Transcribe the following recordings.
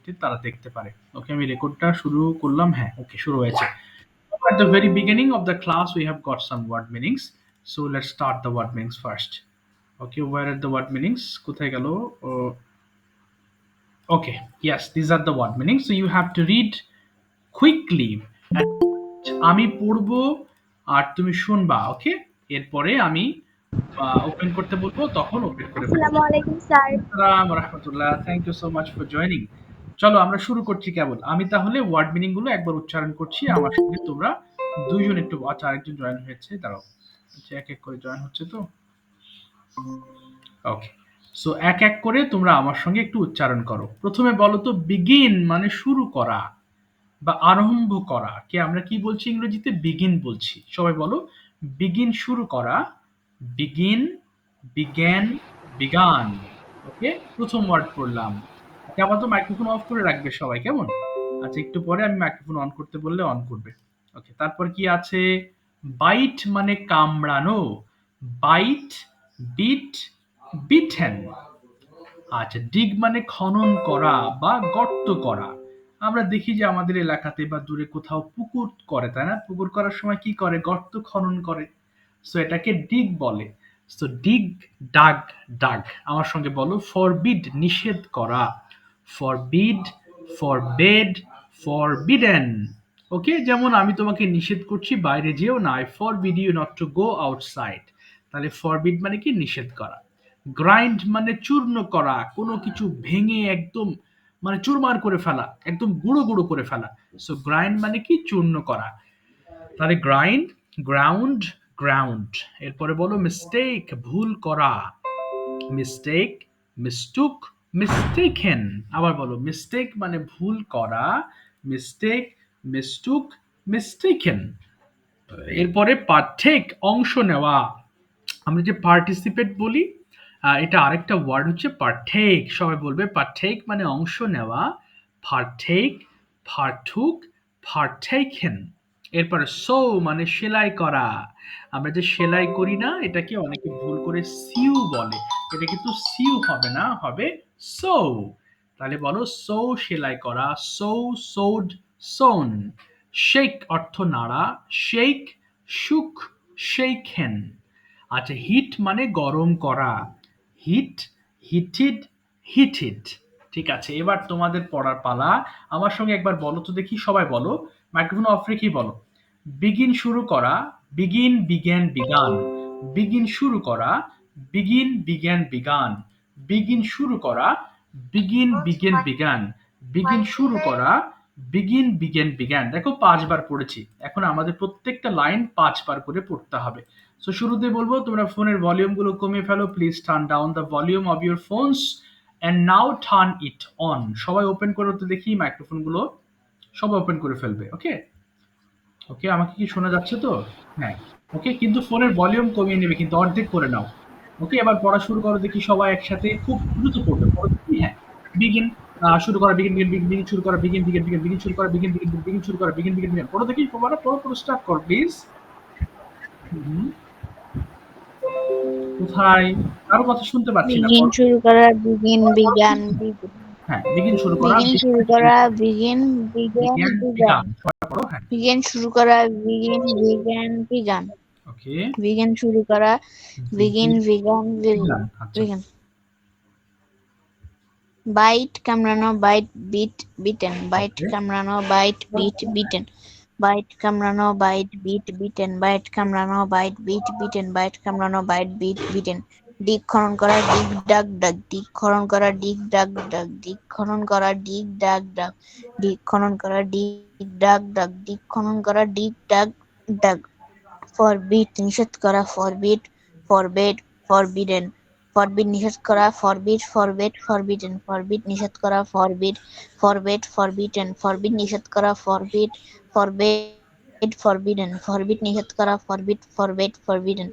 পরবর্তীতে তারা দেখতে পারে। ওকে, আমি রেকর্ডটা শুরু করলাম। হ্যাঁ, ওকে, শুরু হয়েছে। At the very beginning of the class, we have got some word meanings. So let's start the word meanings first. Okay, where are the word meanings? কোথায় গেল? Okay, yes, these are the word meanings. So you have to read quickly. And আমি পড়বো আর তুমি শুনবা। ওকে, এরপরে আমি open করতে বলবো, তখন ওপেন করে আসসালামু আলাইকুম স্যার। আসসালাম রাহমাতুল্লাহ, thank you so much for joining. চলো আমরা শুরু করছি কেবল। আমি তাহলে ওয়ার্ড মিনিং গুলো একবার উচ্চারণ করছি, আমার সঙ্গে তোমরা দুইজন একটু, আচ্ছা আরেকজন জয়েন হয়েছে, দাঁড়াও, আচ্ছা এক এক করে জয়েন হচ্ছে তো। ওকে, সো এক এক করে তোমরা আমার সঙ্গে একটু উচ্চারণ করো। প্রথমে বলো তো, বিগিন মানে শুরু করা বা আরম্ভ করা কে আমরা কি বলছি ইংরেজিতে? বিগিন বলছি। সবাই বলো, বিগিন শুরু করা, বিগিন, বিজ্ঞান, বিগান। ওকে, প্রথম ওয়ার্ড পড়লাম। ওকে, আবার তো মাইক্রোফোন অফ করে রাখবে সবাই, কেমন? আচ্ছা, একটু পরে আমি মাইক্রোফোন অন করতে বললে অন করবে। ওকে, তারপর কি আছে? বাইট মানে কামড়ানো, বাইট, বিট, বিটেন। আচ্ছা, ডিগ মানে খনন করা বা গর্ত করা। আমরা দেখি যে আমাদের এলাকাতে বা দূরে কোথাও পুকুর করে, তাই না? পুকুর করার সময় কি করে? গর্ত খনন করে। সো এটাকে ডিগ বলে। So dig, dug, dug. আমার সঙ্গে বলো, ফরবিড নিষেধ করা, ফরবিড, ফরবেড, ফরবিডেন। ওকে, যেমন আমি তোমাকে নিষেধ করছি বাইরে যেও না, I forbid you not to go outside. তাহলে ফরবিড মানে কি? নিষেধ করা। গ্রাইন্ড মানে চূর্ণ করা, কোনো কিছু ভেঙে একদম মানে চুরমার করে ফেলা, একদম গুঁড়ো গুঁড়ো করে ফেলা। সো গ্রাইন্ড মানে কি? চূর্ণ করা। তাহলে গ্রাইন্ড, গ্রাউন্ড, গ্রাউন্ড। এরপরে বলো মিস্টেক, ভুল করা, মিস্টেক, মিস্টুক, মিস্টেকেন। আবার বলো, মিস্টেক মানে ভুল করা, মিস্টেক, মিস্টুক, মিস্টেকেন। এরপরে পার্টেক, অংশ নেওয়া। আমরা যে পার্টিসিপেট বলি, এটা আরেকটা ওয়ার্ড হচ্ছে পার্টেক। সবাই বলবে পার্টেক মানে অংশ নেওয়া, পার্টেক, পার্টুক, পার্টেকেন। এরপরে সো মানে সেলাই করা। আমরা যে সেলাই করি না, এটাকে অনেকে ভুল করে সিউ বলে। এটা কিন্তু সিউ হবে না, হবে সো। তাহলে বলো, সো সেলাই করা, সো, সোড, সোন। শেক অর্থ নাড়া, শেক, সুখ, শেখেন। আচ্ছা, হিট মানে গরম করা, হিট, হিটেড, হিটেড। ঠিক আছে, এবার তোমাদের পড়ার পালা। আমার সঙ্গে একবার বলো তো দেখি, সবাই বলো, মাইক্রোফোন অফ রেখেই বলো। বিগিন শুরু করা, বিগিন, বিজ্ঞান, বিগান। বিগিন শুরু করা, বিগিন, বিজ্ঞান, বিগান। বিগিন শুরু করা, বিগিন, বিজ্ঞান, বিগান। বিগিন শুরু করা, বিগিন, বিজ্ঞান, বিগান। দেখো ৫ বার পড়েছি, এখন আমাদের প্রত্যেকটা লাইন ৫ বার করে পড়তে হবে। সো শুরুতে বলবো, তোমরা ফোনের ভলিউম গুলো কমিয়ে ফেলো, please turn down the volume of your phones and now turn it on. সবাই ওপেন করো তো দেখি মাইক্রোফোন গুলো, সবাই ওপেন করে ফেলবে। ওকে, ওকে, আমাকে কি শোনা যাচ্ছে তো? হ্যাঁ, ওকে, কিন্তু ফোনের ভলিউম কমিয়ে নেবে, কিন্তু অর্ধেক করে নাও। ওকে, এবার পড়া শুরু করো দেখি সবাই একসাথে, খুব দ্রুত পড়বে, পড়ো দেখি। হ্যাঁ, বিগিন শুরু করা, বিগিন, বিগিন, বিগিন, বিগিন শুরু করা, বিগিন, বিগিন, বিগিন, বিগিন শুরু করা, বিগিন, বিগিন, বিগিন শুরু করা, বিগিন, বিগিন, বিগিন। পড়ো দেখি, পড়ো, পড়ো, পড়ো, স্টার্ট করো প্লিজ। হুম, কোথায়? কারো কথা শুনতে পাচ্ছি না, বিগিন পড়ো। শুরু করা, বিগিন, পড়ো, বিজ্ঞান, হ্যাঁ, বিগিন শুরু করা, বিগিন শুরু বিজ্ঞান শুরু করা, করা, বিগিন, বিজ্ঞান, বিজ্ঞান, বিজ্ঞান। বিজ্ঞান। সবাই পড়ো, হ্যাঁ। বিগিন শুরু করা, বিগিন, বিজ্ঞান, বিজ্ঞান। ওকে, বিগিন শুরু করা, বিগিন, বিজ্ঞান, বিজ্ঞান, বিজ্ঞান, আচ্ছা। বিজ্ঞান। বাইট কামড়ানো, bite, bit, bitten. Bite okay, কামড়ানো, বাইট, বিট, বিটেন। বাইট কামড়ানো, বাইট, বিট, বিটেন। বাইট কামড়ানো, বাইট, বিট, বিটেন। বাইট কামড়ানো, বাইট, বিট, বিটেন। ডিগ খনন করা, ডিগ ডাগ ডাগ। ডিগ খনন করা, ডিগ ডাগ ডাগ। ডিগ খনন করা, ডিগ ডাগ ডাগ। ডিগ খনন করা, ডিগ ডাগ ডাগ। ডিগ খনন করা, ডিগ ডাগ ডাগ। ফরবিট নিষেধ করা, ফরবিট, ফরবেড, ফরবিডেন। ফরবিট নিষেধ করা, ফরবিট, ফরবেড, ফরবিডেন। ফরবিট নিষেধ করা, ফরবিট, ফরবেড, ফরবিডেন। ফরবিট নিষেধ করা, ফরবিট, ফরবেড, ফরবিডেন। ফরবিট নিষেধ করা, ফরবিট, ফরবেড, ফরবিডেন।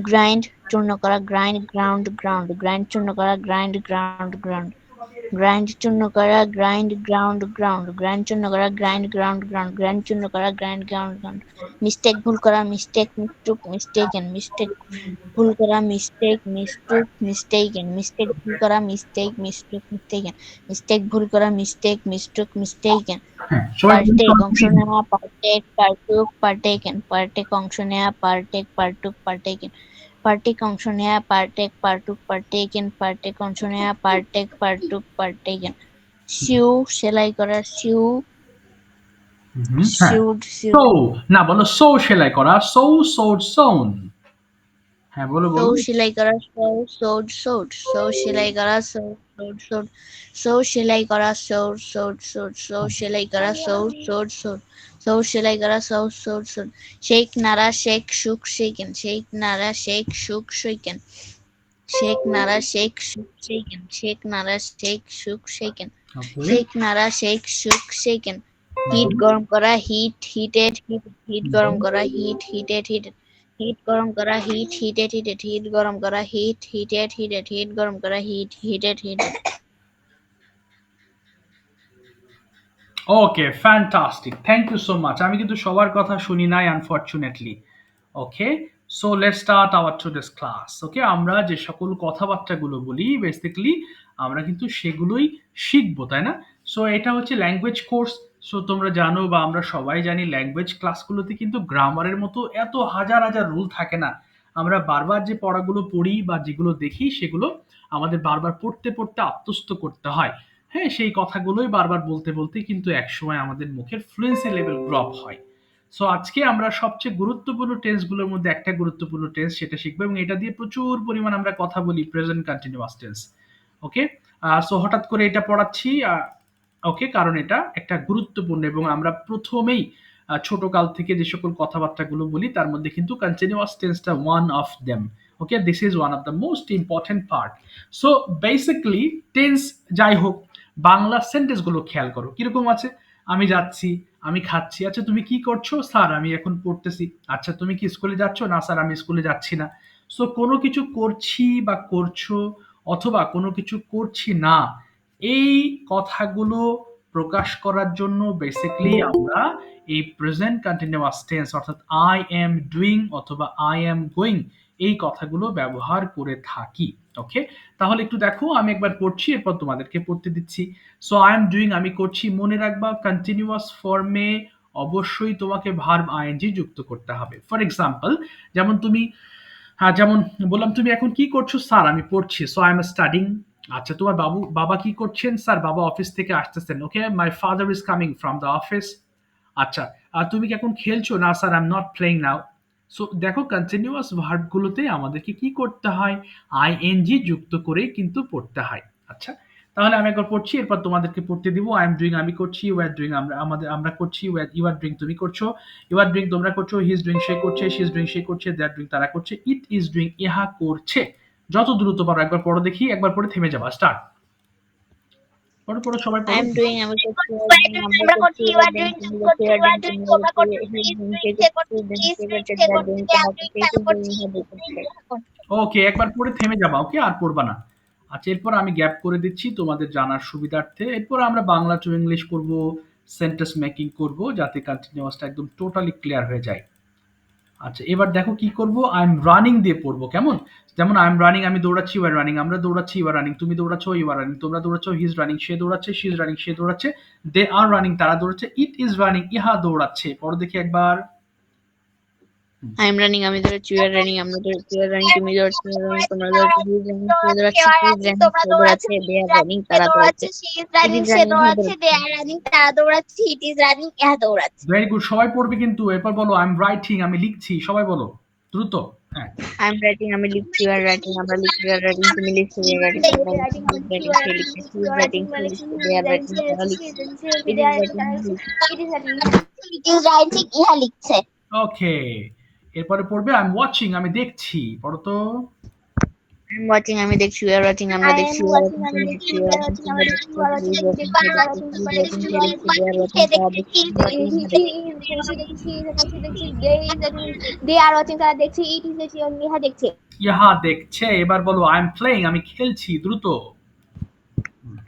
গ্রাইন্ড চূর্ণ করা, গ্রাইন্ড, গ্রাউন্ড, গ্রাউন্ড। গ্রাইন্ড চূর্ণ করা, গ্রাইন্ড, গ্রাউন্ড, গ্রাউন্ড। গ্রাইন্ড চূর্ণ করা, গ্রাইন্ড গ্রাউন্ড গ্রাউন্ড, গ্রাইন্ড চূর্ণ করা, গ্রাইন্ড গ্রাউন্ড গ্রাউন্ড, গ্রাইন্ড চূর্ণ করা, গ্রাইন্ড গ্রাউন্ড গ্রাউন্ড। মিস্টেক ভুল করা, মিস্টেক মিস্টুক মিস্টেকেন, মিস্টেক ভুল করা, মিস্টেক মিস্টুক মিস্টেকেন, মিস্টেক ভুল করা, মিস্টেক মিস্টুক মিস্টেকেন, মিস্টেক ভুল করা, মিস্টেক মিস্টুক মিস্টেকেন। হ্যাঁ, সবাই বলুন পার্টেক অংশ complete। নেওয়া, পার্টেক পার্টুক পার্টেকেন, পার্টেক অংশ নেওয়া, পার্টেক পার্টুক পার্টেকেন, পার্টেক অংশ নেওয়া, পার্টেক পার্টুক পার্টেকেন, পার্টেক অংশ নেওয়া, পার্টেক পার্টুক পার্টেকেন। সিউ সেলাই করা, সিউ হ্যাঁ, সিউড সিউ। সো না বলো সো সেলাই করা, সো সোড সোন। হ্যাঁ বলো সৌ বলো। সেলাই করা, সৌ সৌড সৌড, সৌ সেলাই করা, সৌ সৌড সৌড, সৌ সেলাই করা, সৌ সৌড সৌড, সৌ সেলাই করা, সৌ সৌড সৌড, সৌ সেলাই করা, সৌ সৌড সৌড। শেক নাড়া, শেক শুক শেকেন, শেক নাড়া, শেক শুক শেকেন, শেক নাড়া, শেক শুক শেকেন, শেক নাড়া, শেক শুক শেকেন, ওকে। শেক নাড়া, শেক শুক শেকেন। হিট গরম করা, হিট হিটেড হিট, হিট গরম করা, হিট হিটেড হিটেড, হিট গরম করা, হিট হিটেড হিটেড, হিট গরম করা, হিট হিটেড হিটেড, হিট গরম করা, heat heated heated. Okay, fantastic, thank you so much. আমি কিন্তু সবার কথা শুনি নাই unfortunately. Okay, so let's start our today's class. Okay, আমরা যে সকল কথাবার্তাগুলো বলি বেসিক্যালি আমরা কিন্তু সেগুলোই শিখবো, তাই না? সো এটা হচ্ছে ল্যাঙ্গুয়েজ কোর্স। সো তোমরা জানো বা আমরা সবাই জানি ল্যাঙ্গুয়েজ ক্লাসগুলোতে কিন্তু গ্রামারের মতো এত হাজার হাজার রুল থাকে না। আমরা বারবার যে পড়াগুলো পড়ি বা যেগুলো দেখি সেগুলো আমাদের বারবার পড়তে পড়তে আত্মস্থ করতে হয়। হ্যাঁ, সেই কথাগুলোই বারবার বলতে বলতে কিন্তু একসময় আমাদের মুখের ফ্লুয়েন্সি লেভেল ড্রপ হয়। সো আজকে আমরা সবচেয়ে গুরুত্বপূর্ণ টেন্সগুলোর মধ্যে একটা গুরুত্বপূর্ণ টেন্স সেটা শিখবো এবং এটা দিয়ে প্রচুর পরিমাণ আমরা কথা বলি, প্রেজেন্ট কন্টিনিউয়াস টেন্স। ওকে, সো হঠাৎ করে এটা পড়াচ্ছি ওকে, কারণ এটা একটা গুরুত্বপূর্ণ এবং আমরা প্রথমেই ছোট কাল থেকে যে সকল কথাবার্তাগুলো বলি তার মধ্যে কিন্তু কন্টিনিউয়াস টেন্সটা one of them. Okay, this is one of the most important part. So basically tense যাই হোক, বাংলা সেন্টেন্স গুলো খেয়াল করো কিরকম আছে। আমি যাচ্ছি, আমি খাচ্ছি। আচ্ছা তুমি কি করছো? স্যার আমি এখন পড়তেছি। আচ্ছা তুমি কি স্কুলে যাচ্ছ? না স্যার আমি স্কুলে যাচ্ছি না। সো কোনো কিছু করছি বা করছো অথবা কোনো কিছু করছি না, এই কথাগুলো প্রকাশ করার জন্য বেসিক্যালি আমরা এই প্রেজেন্ট কন্টিনিউয়াস টেন্স অর্থাৎ আই এম ডুইং অথবা আই এম গোয়িং এই কথাগুলো ব্যবহার করে থাকি। ওকে, তাহলে একটু দেখো আমি একবার পড়ছি এরপর তোমাদেরকে পড়তে দিচ্ছি। সো আই এম ডুইং আমি করছি। মনে রাখবা কন্টিনিউয়াস ফর্মে অবশ্যই তোমাকে ভার্ব আইএনজি যুক্ত করতে হবে। ফর এক্সাম্পল, যেমন তুমি যেমন বললাম তুমি এখন কি করছো? স্যার আমি পড়ছি। So I am studying. আচ্ছা তোমার বাবা কি করছেন? স্যার বাবা অফিস থেকে আসতেছেন। Okay, my father is coming from the office. আচ্ছা, আর তুমি কি এখন খেলছো? না sir I am not playing now. So দেখো কন্টিনিউয়াস ভার্বগুলোতে আমাদেরকে কি করতে হয়? আইএনজি যুক্ত করেই কিন্তু পড়তে হয়। আচ্ছা, তাহলে আমি একবার পড়ছি এরপর তোমাদেরকে পড়তে দিব। আই এম ডুইং আমি করছি, ইউ আর ডুইং আমরা করছি, ইউ আর ডুইং তুমি করছো, ইউ আর ডুইং তোমরা করছো, হি ইজ ডুইং সে করছে, শি ইজ ডুইং সে করছে, দে আর ডুইং তারা করছে, ইট ইজ ডুইং ইহা করছে। যত দ্রুত পারো একবার পড়ো দেখি, একবার পড়ে থেমে যাবা। স্টার্ট। পড়ো পড়ো সবাই আই পড়ো। এম ডুইং আমি করছি, you are doing, আমরা আমরা করছি, করছি, you you are R doing doing তুমি তুমি করছো, করছো, you are you R doing doing তোমরা তোমরা করছো, করছো, he is he is doing doing সে সে করছে, করছে, doing she is say doing করছে, সে they are করছে, doing দে আর তারা ডুইং করছে, it তারা is করছে, doing ইহা ইট ইজ করছে। ডুইং ইহা করছে। ওকে, একবার পড়ে থেমে যাবা। ওকে, আর পড়বা না। আচ্ছা, এরপর আমি গ্যাপ করে দিচ্ছি তোমাদের জানার সুবিধার্থে। এরপর আমরা বাংলা টু ইংলিশ করব, সেন্টেন্স মেকিং করব যাতে কন্টিনিউয়াসটা একদম টোটালি ক্লিয়ার হয়ে যায়। আচ্ছা এবার দেখো কি করব, আই এম রানিং দিয়ে পড়বো কেমন। যেমন আই এম রানিং আমি দৌড়াচ্ছি, ইউ আর রানিং আমরা দৌড়াচ্ছি, ইউ আর রানিং তুমি দৌড়াচ্ছ, ইউ আর রানিং তোমরা দৌড়াচ্ছ, হি ইজ রানিং সে দৌড়াচ্ছে, শি ইজ রানিং সে দৌড়াচ্ছে, দে আর রানিং তারা দৌড়াচ্ছে, ইট ইজ রানিং ইহা দৌড়াচ্ছে। পড়ো দেখি একবার। আই এম রানিং আমি ধরছি, you are running আমরা ধরছি, you are running তুমি ধরছো, you are running তোমরা ধরছো, he is running সে দৌড়াচ্ছে, দৌড়াচ্ছে, কেউ আর she is রানিং running তোমরা সে দৌড়াচ্ছে, দৌড়াচ্ছে, হি they is are running running সে তারা দৌড়াচ্ছে, দৌড়াচ্ছে, she is it running is say running ইহা দৌড়াচ্ছে, দে দৌড়াচ্ছে। আর রানিং তারা দৌড়াচ্ছে, ইট ইজ রানিং ইহা দৌড়াচ্ছে। ভেরি গুড, সবাই পড়বে কিন্তু। এরপর বলো আই এম রাইটিং আমি লিখছি, সবাই বলো দ্রুত। হ্যাঁ, আই এম রাইটিং আমি লিখছি, you are writing আমরা লিখছি, you are writing তুমি লিখছো, you are writing তোমরা লিখছো, রাইটিং he আমি is লিখছি, you writing R say writing লিখছে, লিখছি, she you is R writing writing তোমরা সে লিখছি, লিখছে, হি they is are writing writing সে তারা লিখছে, শি লিখছে, ইজ রাইটিং সে লিখছে, it they is R writing writing তারা he লিখছে, লিখছে। It is writing it is writing ইহা লিখছে। ওকে, এরপরে পড়বে আই এম ওয়াচিং আমি দেখছি। পড়ো তো। I am watching আমি দেখছি, you are watching আমরা আই দেখছি, am you are watching watching আমি তুমি দেখছি, দেখছো, you you are are watching watching আমরা তোমরা দেখছি, দেখছো, you are he watching is আমি watching দেখছি, সে ইউ আর দেখছে, ওয়াচিং she is তোমরা দেখছি, watching ইউ সে আর লিখছে, watching they are say watching তারা দেখছে, দেখছে, হি he is watching ইহা হি দেখছে। ইজ সে দেখছে, শি ইজ সে দেখছে, they is writing, they are watching তারা দেখছে, ইট ইজ ইহা দেখছে। ইহা দেখছে। এবার বলো আই এম প্লেইং আমি খেলছি দ্রুত।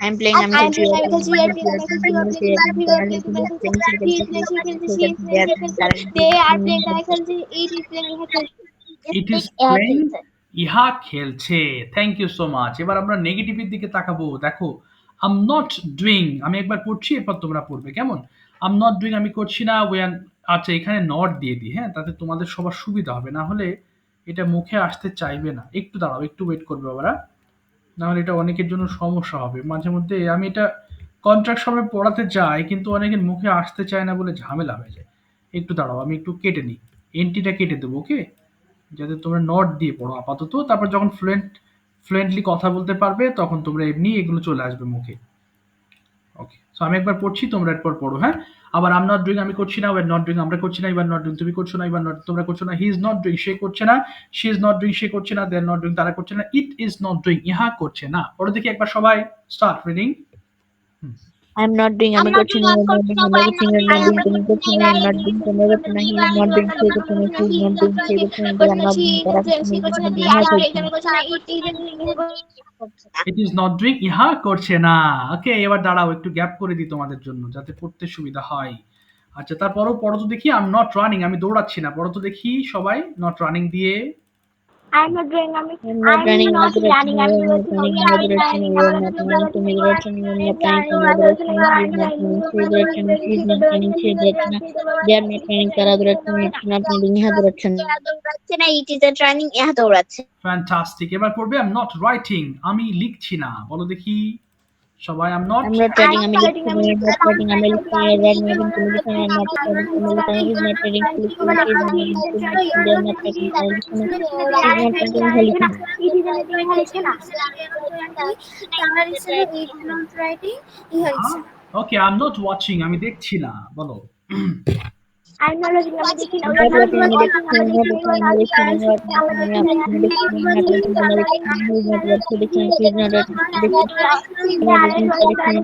I'm playing. I'm I'm playing. playing, I'm খেলছি, you're playing, আমরা খেলছি, you are playing, you are playing, we are playing, he is playing, she খেলছে, she is playing, he খেলছে, they are playing, তারা খেলছে, it is playing, ইহা খেলছে, it is playing, ইহা খেলছে। Thank you so much. এবার আমরা নেগেটিভের দিকে তাকাবো। দেখো, আম নট ডুইং, আমি একবার পড়ছি এরপর তোমরা পড়বে, কেমন? আম নট ডুইং আমি করছি না, ওয়ান। আচ্ছা, এখানে নট দিয়ে দিই, হ্যাঁ, তাতে তোমাদের সবার সুবিধা হবে, না হলে এটা মুখে আসতে চাইবে না। একটু দাঁড়াও, একটু ওয়েট করবে বাবারা, না হলে এটা অনেকের জন্য সমস্যা হবে। মাঝে মধ্যে আমি এটা কন্ট্রাক্ট সময় পড়াতে যাই, কিন্তু অনেকের মুখে আসতে চায় না বলে ঝামেলা হয়ে যায়। একটু দাঁড়াও, আমি একটু কেটে নিই, এনটিটা কেটে দেবো, ওকে? যাতে তোমরা নট দিয়ে পড়ো আপাতত, তারপর যখন ফ্লুয়েন্টলি কথা বলতে পারবে তখন তোমরা এমনি এগুলো চলে আসবে মুখে। ওকে, সো আমি একবার পড়ছি, তোমরা এরপর পড়ো, হ্যাঁ? আবার আম নট ডুইং আমি করছি না, ওয়ার নট ডুইং আমরা করছি না, ইউ নট ডুইং তুমি করছো না, ইউ নট তোমরা করছো না, হি ইজ নট ডুইং সে করছে না, শি ইজ নট ডুইং সে করছে না, দে আর নট ডুইং তারা করছে না, ইট ইজ নট ডুইং ইহা করছে না। পড়ো দেখি একবার সবাই, start reading. I'm not doing. I'm I'm not coaching. doing, I'm I'm not coaching, doing. I'm I'm coaching. I'm not doing. I'm coaching. I'm not doing. I'm coaching. He is not doing. She coaching. She is not doing. She coaching. I'm not doing. Tara coaching. He is not doing. He coaching. It is not doing ইহা করছে না। ওকে, এবার দাঁড়াও, একটু gap করে দিই তোমাদের জন্য যাতে পড়তে সুবিধা হয়। আচ্ছা, তারপরও পড়ো তো দেখি। আম নট রানিং আমি দৌড়াচ্ছি না, পড়ো তো দেখি সবাই, নট রানিং দিয়ে। I'm not doing, I'm not running. I'm not running, I'm running. not I'm running, not running. we are I'm not running. running, I'm not running. I'm not running. I'm not running. I'm not running. She's running. She's not running. She's running. They are not running. তারা দৌড়াচ্ছে না। It's not running. ইহা দৌড়াচ্ছে না। দৌড়াচ্ছে না, it is not running, ইহা দৌড়াচ্ছে। ফ্যান্টাস্টিক। এবার পড়বে আম নট রাইটিং আমি লিখছি না, বলো দেখি সবাই। আম not I'm not writing. I'm listening. I'm not writing. I'm listening. I'm not writing. I'm listening. I'm not writing. I'm listening. He's not writing. He's not writing. He's not writing. They're not writing. I'm listening. He's not writing. I'm listening. Okay, am not watching আমি দেখছি না, বলো। I'm not watching, আমি দেখি না, I'm not writing. I'm listening. I'm not listening. I'm listening. I'm not listening. I'm not listening. I'm not listening. I'm not listening. He's not writing. He's not writing.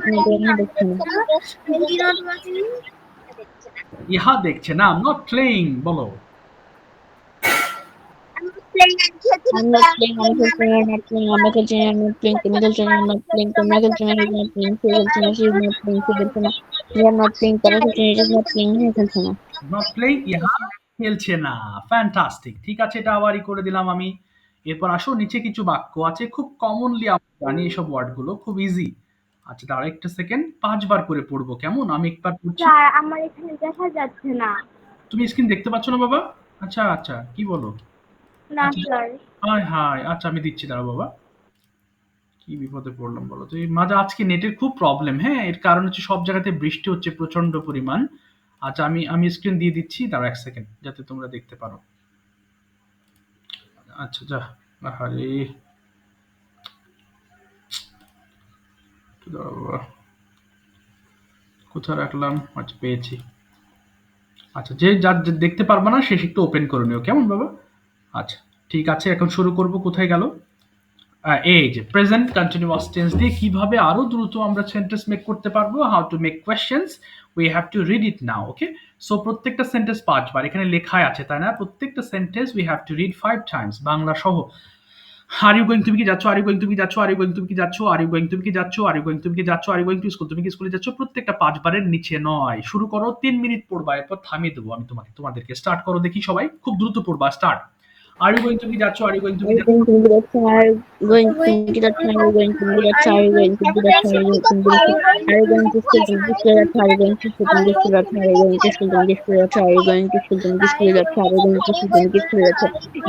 He's not writing. ইহা দেখছে না। আম not playing, বলো। I'm not playing. I'm not playing. I'm not playing. I'm not playing. I'm not playing. I'm not playing. I'm not playing. I'm not playing. She's not playing. She's not playing. We are not playing. তারা is not playing. Not playing ইহা খেলছে না। Fantastic, ঠিক আছে, এটা আবারই করে দিলাম আমি। এরপর আসো, নিচে কিছু বাক্য আছে খুব কমনলি আমরা জানি এইসব ওয়ার্ডগুলো, খুব ইজি। আচ্ছা, দাঁড়া একটা সেকেন্ড, 5 বার করে পড়বো, কেমন? আমি একবার পড়ছি। স্যার আমার এখানে দেখা যাচ্ছে না। তুমি স্ক্রিন দেখতে পাচ্ছ না বাবা? আচ্ছা আচ্ছা, কি বলো? না স্যার। হাই হাই, আচ্ছা আমি দিচ্ছি, দাঁড়া বাবা। কি বিপদে পড়লাম বলো তো। এই মাঝে আজকে নেটের খুব প্রবলেম, হ্যাঁ, এর কারণ হচ্ছে সব জায়গাতে বৃষ্টি হচ্ছে প্রচন্ড পরিমাণ। আচ্ছা, আমি স্ক্রিন দিয়ে দিচ্ছি, দাঁড়া এক সেকেন্ড, যাতে তোমরা দেখতে পারো। আচ্ছা, যা, আরে দাঁড়া বাবা, কোথায় রাখলাম? আচ্ছা, পেয়েছি। আচ্ছা, যে যার দেখতে পারবে না সে একটু ওপেন করে নিও, কেমন বাবা? আচ্ছা, ঠিক আছে, এখন শুরু করব। কোথায় গেল? এই যে প্রেজেন্ট কন্টিনিউয়াস টেন্স দিয়ে কিভাবে আরো দ্রুত আমরা সেন্টেন্স মেক করতে পারবো, how to make questions, we have to read it now. Okay, so প্রত্যেকটা সেন্টেন্স 5 বার এখানে লেখাই আছে, তাই না? প্রত্যেকটা sentence we have to read 5 times, Bangla সহ। আর ইউ গোয়িং, তুমি কি যাচ্ছ? আর ইউ গোয়িং, তুমি কি যাচ্ছ? আর ইউ গোয়িং, তুমি কি যাচ্ছ? আর ইউ গোয়িং, তুমি কি যাচ্ছ? আর ইউ গোয়িং, তুমি কি যাচ্ছ? Are you going to school, তুমি কি স্কুলে যাচ্ছ? প্রত্যেকটা 5 বারের নিচে নয়। শুরু করো, 3 মিনিট পড়বা, এরপর থামিয়ে দেবো আমি তোমাদেরকে। স্টার্ট করো দেখি সবাই, খুব দ্রুত পড়বা। স্টার্ট। আর ইউ গোয়িং, তুমি কি যাচ্ছ? আর ইউ গোয়িং, তুমি কি যাচ্ছ? Are you going to the Are you going to the Are you going to the Are you going to the Are you going to school? Are you going to school? Are you going to school? Are you going to school? Are you going to school? Are you going to school? Are you going to school?